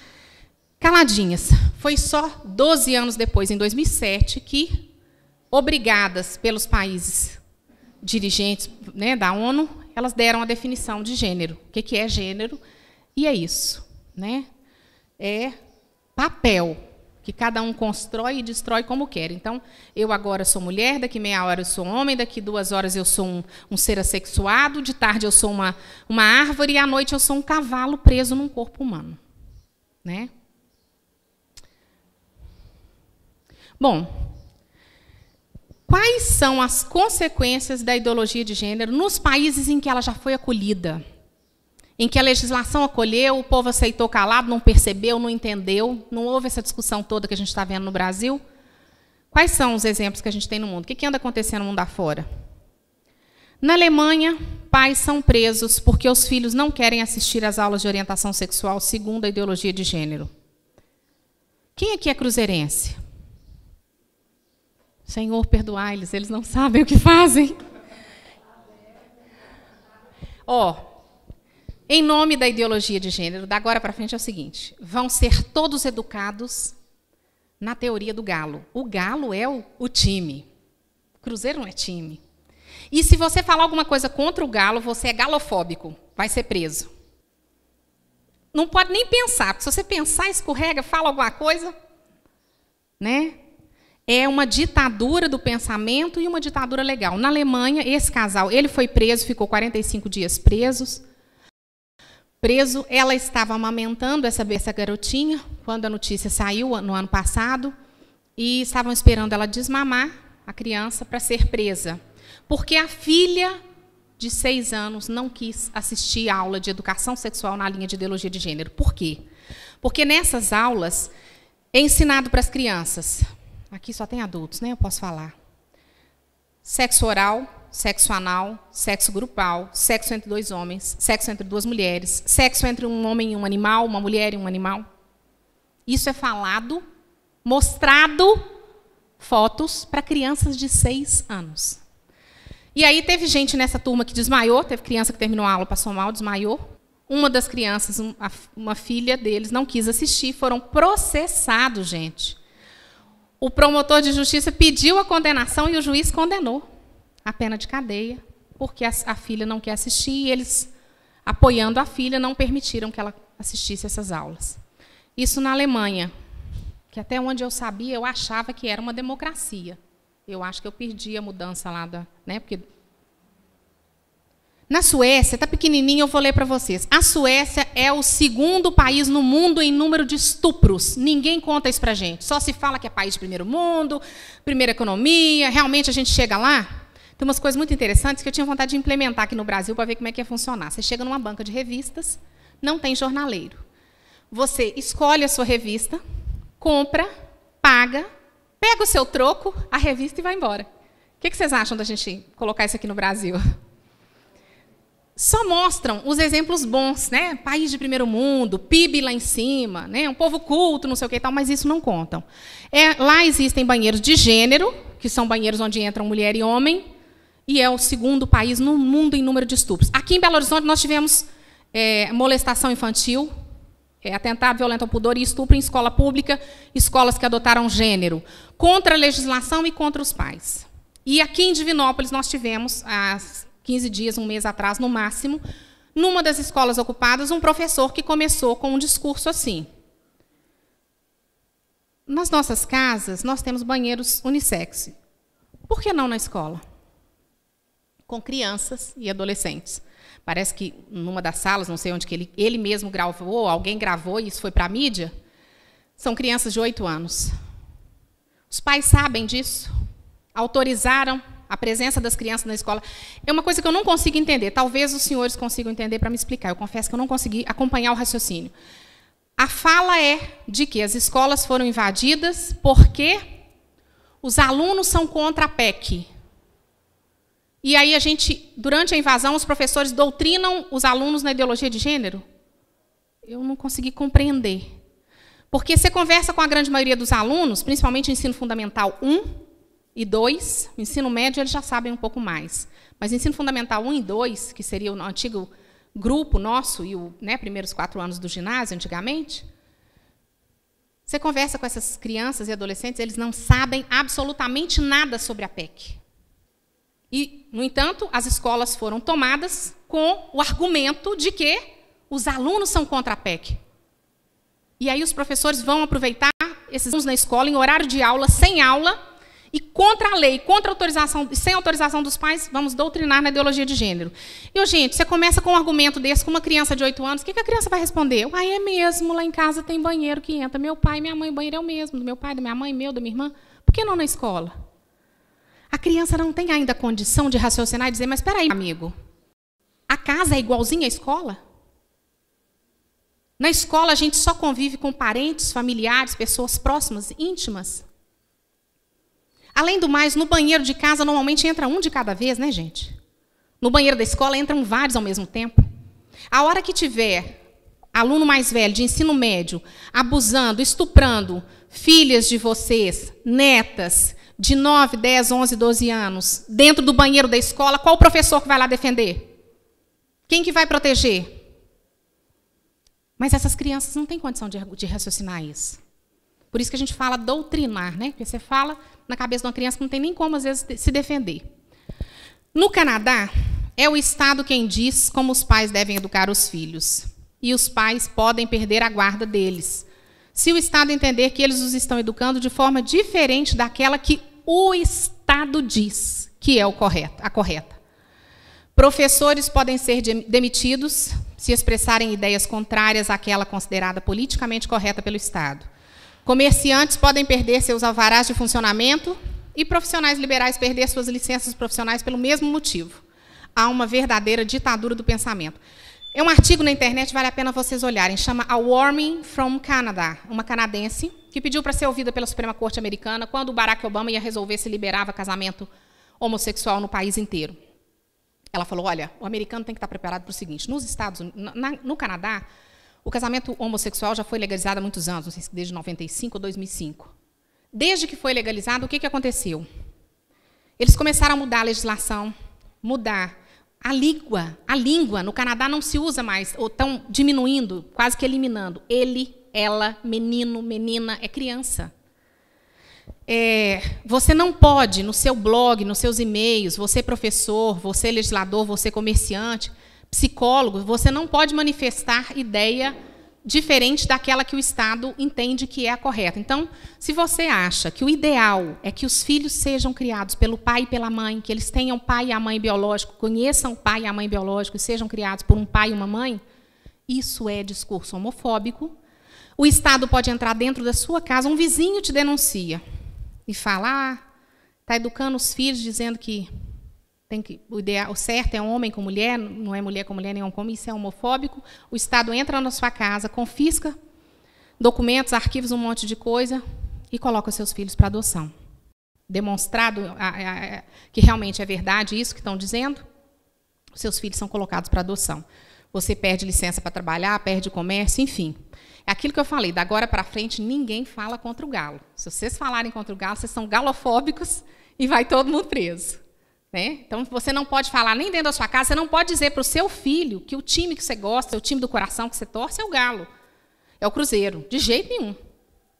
Caladinhas. Foi só 12 anos depois, em 2007, que, obrigadas pelos países dirigentes, né, da ONU, elas deram a definição de gênero. O que é gênero? E é isso. Né? É papel que cada um constrói e destrói como quer. Então, eu agora sou mulher, daqui meia hora eu sou homem, daqui 2 horas eu sou um ser assexuado, de tarde eu sou uma árvore e à noite eu sou um cavalo preso num corpo humano. Né? Bom, quais são as consequências da ideologia de gênero nos países em que ela já foi acolhida? Em que a legislação acolheu, o povo aceitou calado, não percebeu, não entendeu, não houve essa discussão toda que a gente está vendo no Brasil? Quais são os exemplos que a gente tem no mundo? O que anda acontecendo no mundo afora? Na Alemanha, pais são presos porque os filhos não querem assistir às aulas de orientação sexual segundo a ideologia de gênero. Quem aqui é cruzeirense? Senhor, perdoai-lhes, eles não sabem o que fazem. Em nome da ideologia de gênero, da agora para frente é o seguinte, vão ser todos educados na teoria do galo. O galo é o time. O Cruzeiro não é time. E se você falar alguma coisa contra o galo, você é galofóbico, vai ser preso. Não pode nem pensar, porque se você pensar, escorrega, fala alguma coisa, né? É uma ditadura do pensamento e uma ditadura legal. Na Alemanha, esse casal, ele foi preso, ficou 45 dias preso, ela estava amamentando essa garotinha, quando a notícia saiu no ano passado, e estavam esperando ela desmamar a criança para ser presa, porque a filha de 6 anos não quis assistir a aula de educação sexual na linha de ideologia de gênero. Por quê? Porque nessas aulas é ensinado para as crianças, aqui só tem adultos, né? Eu posso falar. Sexo oral, sexo anal, sexo grupal, sexo entre 2 homens, sexo entre 2 mulheres, sexo entre um homem e um animal, uma mulher e um animal. Isso é falado, mostrado, fotos para crianças de 6 anos. E aí teve gente nessa turma que desmaiou, teve criança que terminou a aula, passou mal, desmaiou. Uma das crianças, uma filha deles, não quis assistir, foram processados, gente. O promotor de justiça pediu a condenação e o juiz condenou a pena de cadeia, porque a filha não quer assistir e eles, apoiando a filha, não permitiram que ela assistisse essas aulas. Isso na Alemanha, que até onde eu sabia, eu achava que era uma democracia. Eu acho que eu perdi a mudança lá da... Né, porque na Suécia, está pequenininho, eu vou ler para vocês. A Suécia é o 2º país no mundo em número de estupros. Ninguém conta isso para a gente. Só se fala que é país de primeiro mundo, primeira economia. Realmente a gente chega lá, tem umas coisas muito interessantes que eu tinha vontade de implementar aqui no Brasil para ver como é que ia funcionar. Você chega numa banca de revistas, não tem jornaleiro. Você escolhe a sua revista, compra, paga, pega o seu troco, a revista e vai embora. O que vocês acham da gente colocar isso aqui no Brasil? Só mostram os exemplos bons, né? País de primeiro mundo, PIB lá em cima, né? Um povo culto, não sei o que e tal, mas isso não contam. Lá existem banheiros de gênero, que são banheiros onde entram mulher e homem, e é o 2º país no mundo em número de estupros. Aqui em Belo Horizonte nós tivemos molestação infantil, atentado violento ao pudor e estupro em escola pública, escolas que adotaram gênero, contra a legislação e contra os pais. E aqui em Divinópolis nós tivemos, há 15 dias, um mês atrás, no máximo, numa das escolas ocupadas, um professor que começou com um discurso assim. Nas nossas casas, nós temos banheiros unissex. Por que não na escola? Com crianças e adolescentes. Parece que numa das salas, não sei onde que ele mesmo gravou, alguém gravou e isso foi para a mídia, são crianças de 8 anos. Os pais sabem disso, autorizaram a presença das crianças na escola. É uma coisa que eu não consigo entender. Talvez os senhores consigam entender para me explicar. Eu confesso que eu não consegui acompanhar o raciocínio. A fala é de que as escolas foram invadidas porque os alunos são contra a PEC. E aí durante a invasão, os professores doutrinam os alunos na ideologia de gênero? Eu não consegui compreender. Porque você conversa com a grande maioria dos alunos, principalmente ensino fundamental 1 e 2, o ensino médio eles já sabem um pouco mais. Mas ensino fundamental 1 e 2, que seria o antigo grupo nosso, e os primeiros 4 anos do ginásio, antigamente, você conversa com essas crianças e adolescentes, eles não sabem absolutamente nada sobre a PEC. E, no entanto, as escolas foram tomadas com o argumento de que os alunos são contra a PEC. E aí os professores vão aproveitar esses alunos na escola, em horário de aula, sem aula, e contra a lei, contra a autorização, sem autorização dos pais, vamos doutrinar na ideologia de gênero. E, gente, você começa com um argumento desse com uma criança de 8 anos, o que a criança vai responder? Ah, é mesmo, lá em casa tem banheiro que entra. Meu pai e minha mãe, o banheiro é o mesmo, do meu pai, da minha mãe, meu, da minha irmã. Por que não na escola? A criança não tem ainda condição de raciocinar e dizer, mas espera aí, amigo, a casa é igualzinha à escola? Na escola a gente só convive com parentes, familiares, pessoas próximas, íntimas. Além do mais, no banheiro de casa normalmente entra um de cada vez, né, gente? No banheiro da escola entram vários ao mesmo tempo. A hora que tiver aluno mais velho, de ensino médio, abusando, estuprando filhas de vocês, netas, de 9, 10, 11, 12 anos, dentro do banheiro da escola, qual o professor que vai lá defender? Quem que vai proteger? Mas essas crianças não têm condição de raciocinar isso. Por isso que a gente fala doutrinar, né? Porque você fala na cabeça de uma criança que não tem nem como, às vezes, se defender. No Canadá, é o Estado quem diz como os pais devem educar os filhos. E os pais podem perder a guarda deles, se o Estado entender que eles os estão educando de forma diferente daquela que o Estado diz que é a correta. Professores podem ser demitidos se expressarem ideias contrárias àquela considerada politicamente correta pelo Estado. Comerciantes podem perder seus alvarás de funcionamento e profissionais liberais perder suas licenças profissionais pelo mesmo motivo. Há uma verdadeira ditadura do pensamento. É um artigo na internet, vale a pena vocês olharem, chama A Woman from Canada, uma canadense que pediu para ser ouvida pela Suprema Corte americana quando o Barack Obama ia resolver se liberava casamento homossexual no país inteiro. Ela falou, olha, o americano tem que estar preparado para o seguinte, nos Estados Unidos, no Canadá, o casamento homossexual já foi legalizado há muitos anos, não sei se desde 95 ou 2005. Desde que foi legalizado, o que aconteceu? Eles começaram a mudar a legislação, mudar a língua no Canadá não se usa mais, ou estão diminuindo, quase que eliminando. Ele, ela, menino, menina, é criança. Você não pode, no seu blog, nos seus e-mails, você professor, você legislador, você comerciante, psicólogo, você não pode manifestar ideia diferente daquela que o Estado entende que é a correta. Então, se você acha que o ideal é que os filhos sejam criados pelo pai e pela mãe, que eles tenham pai e a mãe biológico, conheçam o pai e a mãe biológico e sejam criados por um pai e uma mãe, isso é discurso homofóbico. O Estado pode entrar dentro da sua casa, um vizinho te denuncia e fala, está educando os filhos dizendo que o certo é um homem com mulher, não é mulher com mulher, nem homem com homem, isso é homofóbico. O Estado entra na sua casa, confisca documentos, arquivos, um monte de coisa e coloca seus filhos para adoção. Demonstrado que realmente é verdade isso que estão dizendo, os seus filhos são colocados para adoção. Você perde licença para trabalhar, perde comércio, enfim. É aquilo que eu falei, da agora para frente ninguém fala contra o galo. Se vocês falarem contra o galo, vocês são galofóbicos e vai todo mundo preso. Então, você não pode falar nem dentro da sua casa, você não pode dizer para o seu filho que o time que você gosta, o time do coração que você torce é o Galo, é o Cruzeiro, de jeito nenhum.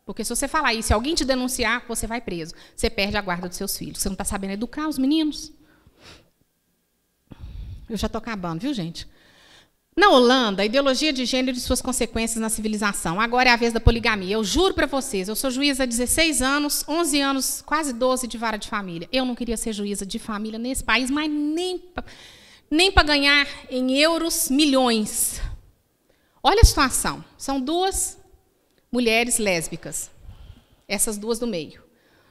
Porque se você falar isso, se alguém te denunciar, você vai preso. Você perde a guarda dos seus filhos. Você não está sabendo educar os meninos. Eu já estou acabando, viu, gente? Na Holanda, a ideologia de gênero e suas consequências na civilização. Agora é a vez da poligamia. Eu juro para vocês, eu sou juíza há 16 anos, 11 anos, quase 12 de vara de família. Eu não queria ser juíza de família nesse país, mas nem para ganhar em euros milhões. Olha a situação. São duas mulheres lésbicas. Essas duas do meio.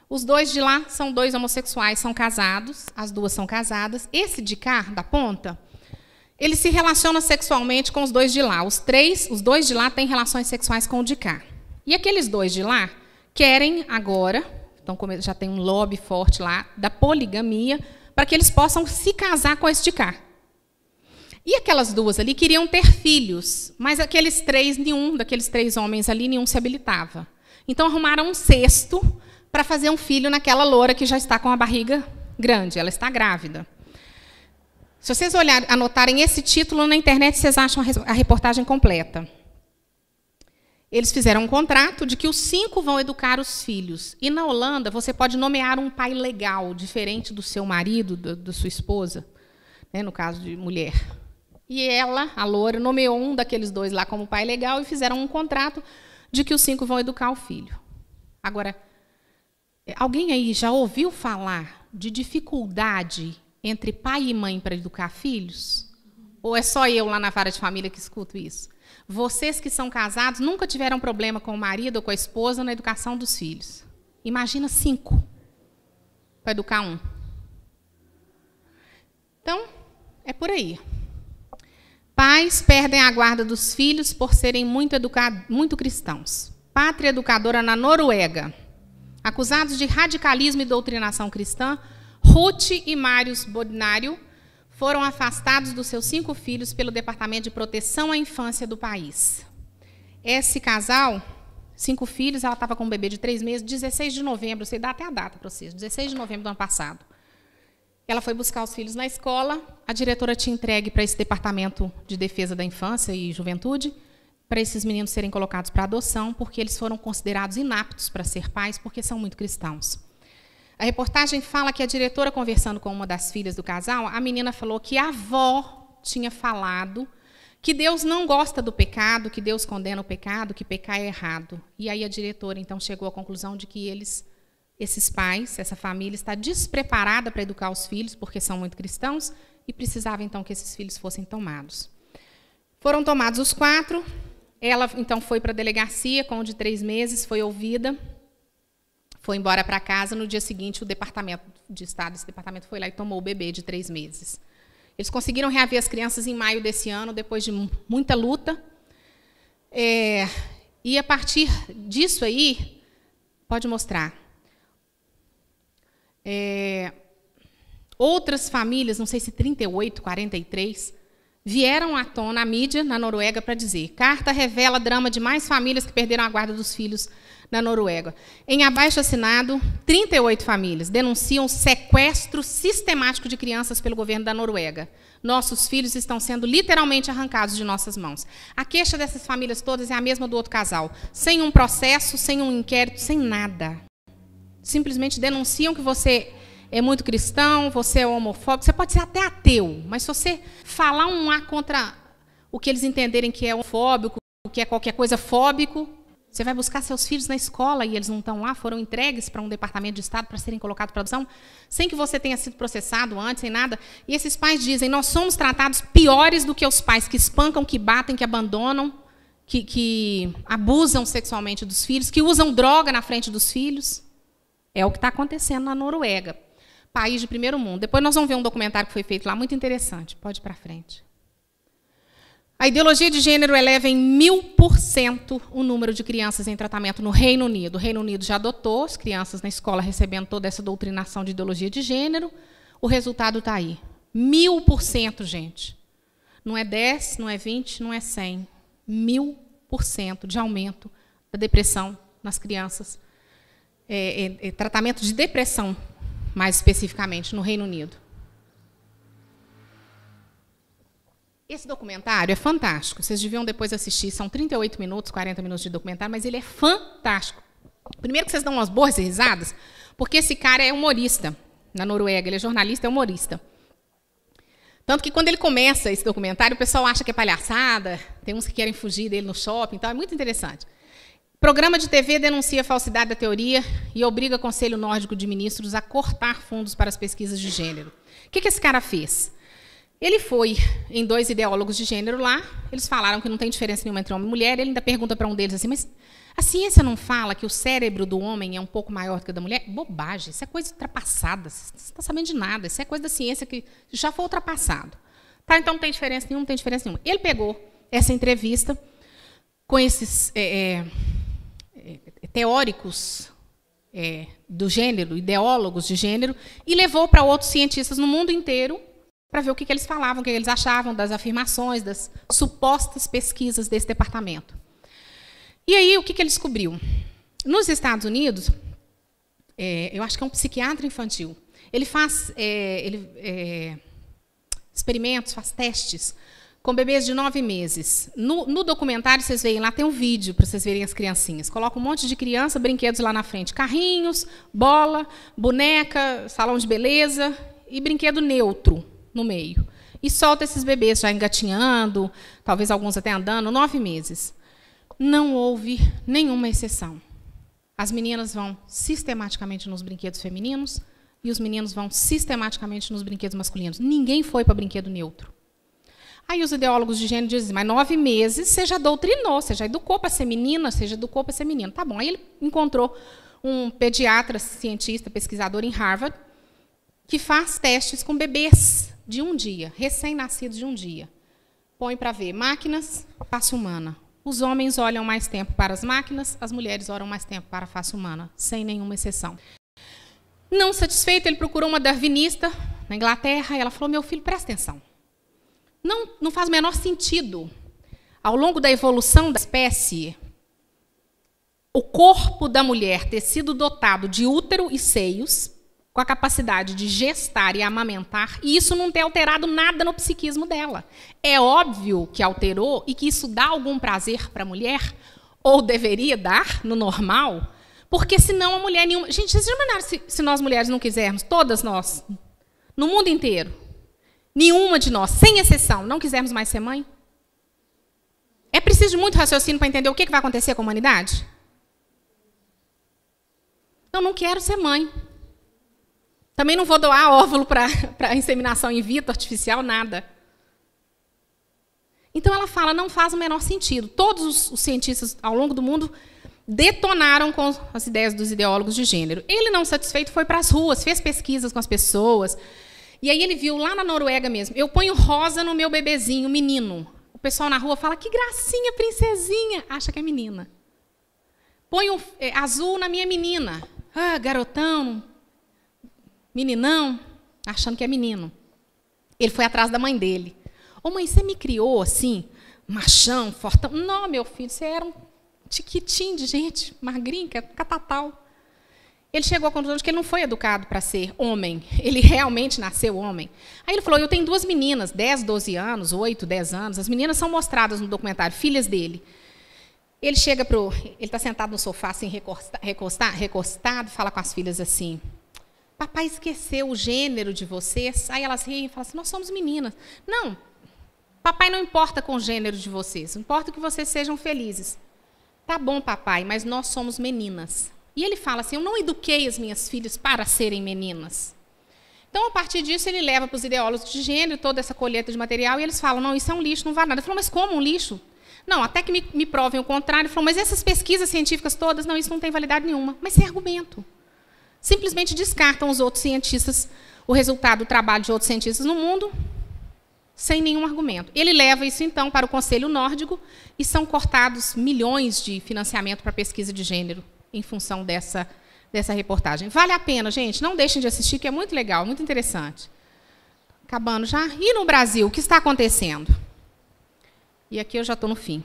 Os dois de lá são dois homossexuais, são casados. As duas são casadas. Esse de cá, da ponta, ele se relaciona sexualmente com os dois de lá. Os dois de lá têm relações sexuais com o de cá. E aqueles dois de lá querem agora, então já tem um lobby forte lá, da poligamia, para que eles possam se casar com esse de cá. E aquelas duas ali queriam ter filhos, mas nenhum daqueles três homens ali, nenhum se habilitava. Então arrumaram um cesto para fazer um filho naquela loura que já está com a barriga grande, ela está grávida. Se vocês anotarem esse título na internet, vocês acham a reportagem completa. Eles fizeram um contrato de que os 5 vão educar os filhos. E na Holanda, você pode nomear um pai legal, diferente do seu marido, da sua esposa, né, no caso de mulher. E ela, a loura, nomeou um daqueles dois lá como pai legal e fizeram um contrato de que os 5 vão educar o filho. Agora, alguém aí já ouviu falar de dificuldade entre pai e mãe para educar filhos? Ou é só eu lá na vara de família que escuto isso? Vocês que são casados nunca tiveram problema com o marido ou com a esposa na educação dos filhos. Imagina 5 para educar um. Então, é por aí. Pais perdem a guarda dos filhos por serem muito cristãos. Pátria educadora na Noruega. Acusados de radicalismo e doutrinação cristã, Ruth e Marius Bodnário foram afastados dos seus 5 filhos pelo Departamento de Proteção à Infância do país. Esse casal, 5 filhos, ela estava com um bebê de 3 meses, 16 de novembro, você dá até a data para vocês, 16 de novembro do ano passado. Ela foi buscar os filhos na escola, a diretora tinha entregue para esse Departamento de Defesa da Infância e Juventude, para esses meninos serem colocados para adoção, porque eles foram considerados inaptos para ser pais, porque são muito cristãos. A reportagem fala que a diretora, conversando com uma das filhas do casal, a menina falou que a avó tinha falado que Deus não gosta do pecado, que Deus condena o pecado, que pecar é errado. E aí a diretora, então, chegou à conclusão de que esses pais, essa família, está despreparada para educar os filhos, porque são muito cristãos, e precisava, então, que esses filhos fossem tomados. Foram tomados os 4, Ela, então, foi para a delegacia com o de 3 meses, foi ouvida, foi embora para casa. No dia seguinte, o Departamento de Estado, esse departamento foi lá e tomou o bebê de 3 meses. Eles conseguiram reaver as crianças em maio desse ano, depois de muita luta. E a partir disso aí, pode mostrar. Outras famílias, não sei se 38, 43, vieram à tona, à mídia, na Noruega, para dizer: carta revela drama de mais famílias que perderam a guarda dos filhos na Noruega. Em abaixo-assinado, 38 famílias denunciam sequestro sistemático de crianças pelo governo da Noruega. Nossos filhos estão sendo literalmente arrancados de nossas mãos. A queixa dessas famílias todas é a mesma do outro casal. Sem um processo, sem um inquérito, sem nada. Simplesmente denunciam que você é muito cristão, você é homofóbico, você pode ser até ateu, mas se você falar um A contra o que eles entenderem que é homofóbico, o que é qualquer coisa fóbico, você vai buscar seus filhos na escola e eles não estão lá, foram entregues para um departamento de Estado para serem colocados para adoção, sem que você tenha sido processado antes, sem nada. E esses pais dizem: nós somos tratados piores do que os pais que espancam, que batem, que abandonam, que abusam sexualmente dos filhos, que usam droga na frente dos filhos. É o que está acontecendo na Noruega, país de primeiro mundo. Depois nós vamos ver um documentário que foi feito lá, muito interessante. Pode ir para frente. A ideologia de gênero eleva em 1000% o número de crianças em tratamento no Reino Unido. O Reino Unido já adotou as crianças na escola recebendo toda essa doutrinação de ideologia de gênero. O resultado está aí. 1000%, gente. Não é 10, não é 20, não é 100. 1000% de aumento da depressão nas crianças. Tratamento de depressão, mais especificamente, no Reino Unido. Esse documentário é fantástico. Vocês deviam depois assistir. São 38 minutos, 40 minutos de documentário, mas ele é fantástico. Primeiro que vocês dão umas boas risadas, porque esse cara é humorista na Noruega. Ele é jornalista, é humorista. Tanto que quando ele começa esse documentário, o pessoal acha que é palhaçada, tem uns que querem fugir dele no shopping, então é muito interessante. Programa de TV denuncia a falsidade da teoria e obriga o Conselho Nórdico de Ministros a cortar fundos para as pesquisas de gênero. O que esse cara fez? Ele foi em 2 ideólogos de gênero lá, eles falaram que não tem diferença nenhuma entre homem e mulher, ele ainda pergunta para um deles assim: mas a ciência não fala que o cérebro do homem é um pouco maior do que o da mulher? Bobagem, isso é coisa ultrapassada, você não está sabendo de nada, isso é coisa da ciência que já foi ultrapassado. Tá, então não tem diferença nenhuma, não tem diferença nenhuma. Ele pegou essa entrevista com esses teóricos do gênero, ideólogos de gênero, e levou para outros cientistas no mundo inteiro para ver o que eles falavam, o que eles achavam das afirmações, das supostas pesquisas desse departamento. E aí, o que ele descobriu? Nos Estados Unidos, eu acho que é um psiquiatra infantil, ele faz experimentos, faz testes com bebês de 9 meses. No documentário, vocês veem lá, tem um vídeo para vocês verem as criancinhas. Coloca um monte de criança, brinquedos lá na frente. Carrinhos, bola, boneca, salão de beleza e brinquedo neutro no meio. E solta esses bebês já engatinhando, talvez alguns até andando, 9 meses. Não houve nenhuma exceção. As meninas vão sistematicamente nos brinquedos femininos e os meninos vão sistematicamente nos brinquedos masculinos. Ninguém foi para brinquedo neutro. Aí os ideólogos de gênero dizem: mas 9 meses você já doutrinou, você já educou para ser menina, você já educou para ser menino. Tá bom. Aí ele encontrou um pediatra, cientista, pesquisador em Harvard, que faz testes com bebês de 1 dia, recém-nascidos de 1 dia. Põe para ver máquinas, face humana. Os homens olham mais tempo para as máquinas, as mulheres olham mais tempo para a face humana, sem nenhuma exceção. Não satisfeito, ele procurou uma darwinista na Inglaterra e ela falou: meu filho, presta atenção. Não faz o menor sentido. Ao longo da evolução da espécie, o corpo da mulher ter sido dotado de útero e seios, com a capacidade de gestar e amamentar, e isso não ter alterado nada no psiquismo dela. É óbvio que alterou e que isso dá algum prazer para a mulher, ou deveria dar, no normal, porque senão a mulher nenhuma... Gente, vocês já imaginaram se nós mulheres não quisermos, todas nós, no mundo inteiro, nenhuma de nós, sem exceção, não quisermos mais ser mãe? É preciso de muito raciocínio para entender o que vai acontecer com a humanidade? Não quero ser mãe. Também não vou doar óvulo para inseminação in vitro, artificial, nada. Então, ela fala, não faz o menor sentido. Todos os cientistas ao longo do mundo detonaram com as ideias dos ideólogos de gênero. Ele, não satisfeito, foi para as ruas, fez pesquisas com as pessoas. E aí ele viu lá na Noruega mesmo, eu ponho rosa no meu bebezinho, menino. O pessoal na rua fala, que gracinha, princesinha. Acha que é menina. Ponho azul na minha menina. Ah, garotão, meninão, achando que é menino. Ele foi atrás da mãe dele. Ô, mãe, você me criou assim, machão, fortão? Não, meu filho, você era um tiquitinho de gente, magrinho, catatal. Ele chegou à conclusão de que ele não foi educado para ser homem. Ele realmente nasceu homem. Aí ele falou, eu tenho 2 meninas, 10, 12 anos, 8, 10 anos. As meninas são mostradas no documentário, filhas dele. Ele chega para ele está sentado no sofá, assim, recostado, fala com as filhas assim, papai esqueceu o gênero de vocês? Aí elas riem e falam assim, nós somos meninas. Não, papai não importa com o gênero de vocês, importa que vocês sejam felizes. Tá bom, papai, mas nós somos meninas. E ele fala assim, eu não eduquei as minhas filhas para serem meninas. Então, a partir disso, ele leva para os ideólogos de gênero toda essa colheita de material e eles falam, não, isso é um lixo, não vale nada. Ele falou, mas como um lixo? Não, até que me provem o contrário. Ele falou, mas essas pesquisas científicas todas, não, isso não tem validade nenhuma. Mas sem argumento. Simplesmente descartam os outros cientistas, o resultado do trabalho de outros cientistas no mundo, sem nenhum argumento. Ele leva isso, então, para o Conselho Nórdico e são cortados milhões de financiamento para pesquisa de gênero em função dessa reportagem. Vale a pena, gente, não deixem de assistir, que é muito legal, muito interessante. Acabando já. E no Brasil, o que está acontecendo? E aqui eu já estou no fim.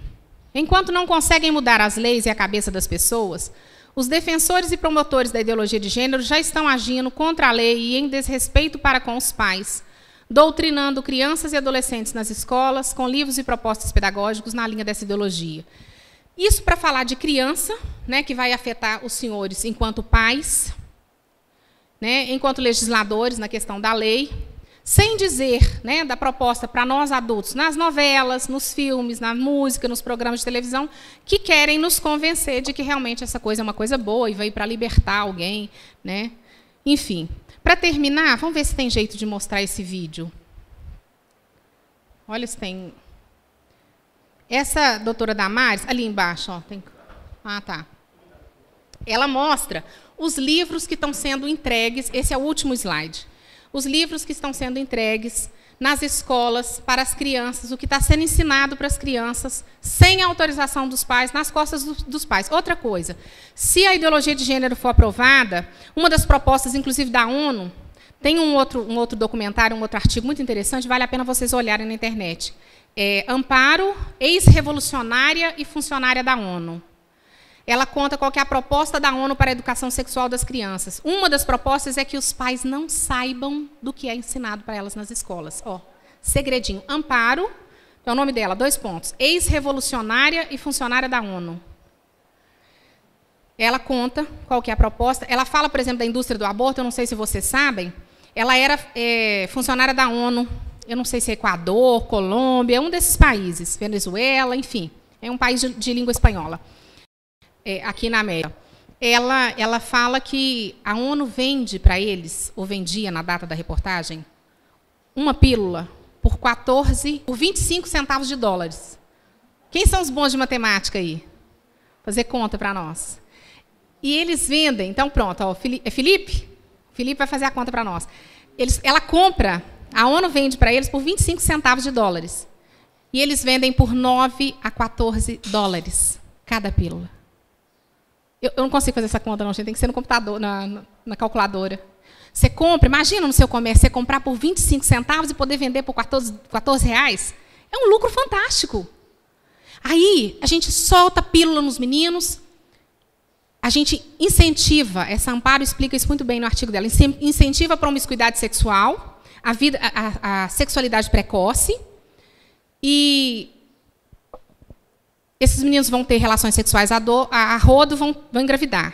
Enquanto não conseguem mudar as leis e a cabeça das pessoas, os defensores e promotores da ideologia de gênero já estão agindo contra a lei e em desrespeito para com os pais, doutrinando crianças e adolescentes nas escolas, com livros e propostas pedagógicos na linha dessa ideologia. Isso para falar de criança, né, que vai afetar os senhores enquanto pais, né, enquanto legisladores na questão da lei, sem dizer, né, da proposta para nós adultos, nas novelas, nos filmes, na música, nos programas de televisão, que querem nos convencer de que realmente essa coisa é uma coisa boa e veio para libertar alguém, né? Enfim, para terminar, vamos ver se tem jeito de mostrar esse vídeo. Olha se tem. Essa doutora Damares, ali embaixo, ó, tem. Ah, tá. Ela mostra os livros que estão sendo entregues, esse é o último slide. Os livros que estão sendo entregues nas escolas para as crianças, o que está sendo ensinado para as crianças, sem autorização dos pais, nas costas dos pais. Outra coisa, se a ideologia de gênero for aprovada, uma das propostas, inclusive da ONU, tem um outro documentário, um outro artigo muito interessante, vale a pena vocês olharem na internet. Amparo, ex-revolucionária e funcionária da ONU. Ela conta qual que é a proposta da ONU para a educação sexual das crianças. Uma das propostas é que os pais não saibam do que é ensinado para elas nas escolas. Ó, segredinho. Amparo, é o nome dela, 2 pontos. Ex-revolucionária e funcionária da ONU. Ela conta qual que é a proposta. Ela fala, por exemplo, da indústria do aborto, eu não sei se vocês sabem. Ela era funcionária da ONU, eu não sei se é Equador, Colômbia, um desses países, Venezuela, enfim. É um país de língua espanhola. Aqui na América. Ela fala que a ONU vende para eles, ou vendia na data da reportagem, uma pílula por 25 centavos de dólares. Quem são os bons de matemática aí? Fazer conta para nós. E eles vendem, então pronto, ó, Felipe? Felipe vai fazer a conta para nós. Ela compra, a ONU vende para eles por 25 centavos de dólares. E eles vendem por 9 a 14 dólares cada pílula. Eu não consigo fazer essa conta, não, gente. Tem que ser no computador, na calculadora. Você compra, imagina no seu comércio, você comprar por 25 centavos e poder vender por 14 reais. É um lucro fantástico. Aí, a gente solta a pílula nos meninos, a gente incentiva, essa Amparo explica isso muito bem no artigo dela, incentiva a promiscuidade sexual, a sexualidade precoce, e esses meninos vão ter relações sexuais a rodo, vão engravidar.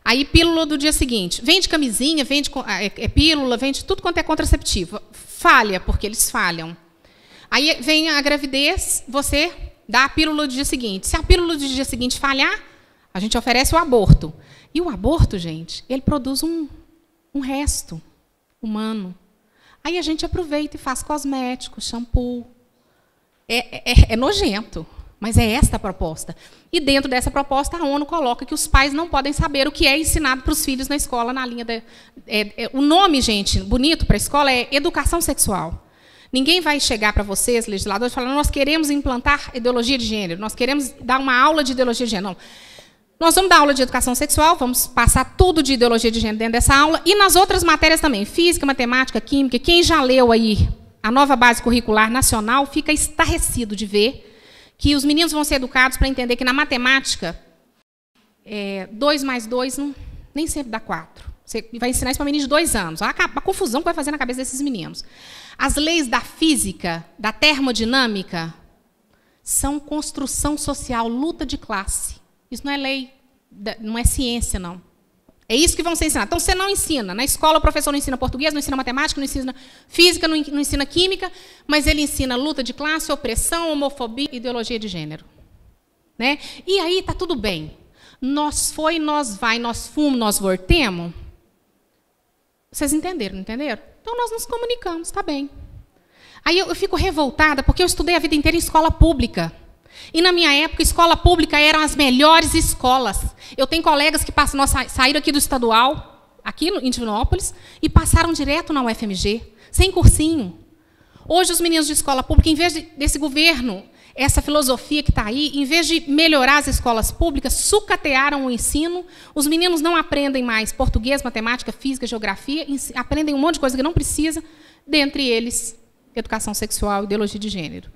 Aí, pílula do dia seguinte. Vende camisinha, vende pílula, vende tudo quanto é contraceptivo. Falha, porque eles falham. Aí vem a gravidez, você dá a pílula do dia seguinte. Se a pílula do dia seguinte falhar, a gente oferece o aborto. E o aborto, gente, ele produz um resto humano. Aí a gente aproveita e faz cosmético, shampoo. É nojento, mas é esta a proposta. E dentro dessa proposta, a ONU coloca que os pais não podem saber o que é ensinado para os filhos na escola, na linha da... o nome, gente, bonito para a escola é educação sexual. Ninguém vai chegar para vocês, legisladores, falando nós queremos implantar ideologia de gênero, nós queremos dar uma aula de ideologia de gênero. Não. Nós vamos dar aula de educação sexual, vamos passar tudo de ideologia de gênero dentro dessa aula, e nas outras matérias também, física, matemática, química. Quem já leu aí a nova base curricular nacional fica estarrecido de ver que os meninos vão ser educados para entender que na matemática, 2 mais 2 nem sempre dá 4. Você vai ensinar isso para meninos de 2 anos. A confusão que vai fazer na cabeça desses meninos. As leis da física, da termodinâmica, são construção social, luta de classe. Isso não é lei, não é ciência, não. É isso que vão ser ensinados. Então, você não ensina. Na escola, o professor não ensina português, não ensina matemática, não ensina física, não ensina química, mas ele ensina luta de classe, opressão, homofobia, ideologia de gênero. Né? E aí está tudo bem. Nós foi, nós vai, nós fomos, nós voltemos. Vocês entenderam, não entenderam? Então, nós nos comunicamos, está bem. Aí eu fico revoltada, porque eu estudei a vida inteira em escola pública. E, na minha época, escola pública eram as melhores escolas. Eu tenho colegas que saíram aqui do estadual, aqui em Divinópolis, e passaram direto na UFMG, sem cursinho. Hoje, os meninos de escola pública, em vez desse governo, essa filosofia que está aí, em vez de melhorar as escolas públicas, sucatearam o ensino, os meninos não aprendem mais português, matemática, física, geografia, aprendem um monte de coisa que não precisa, dentre eles, educação sexual e ideologia de gênero.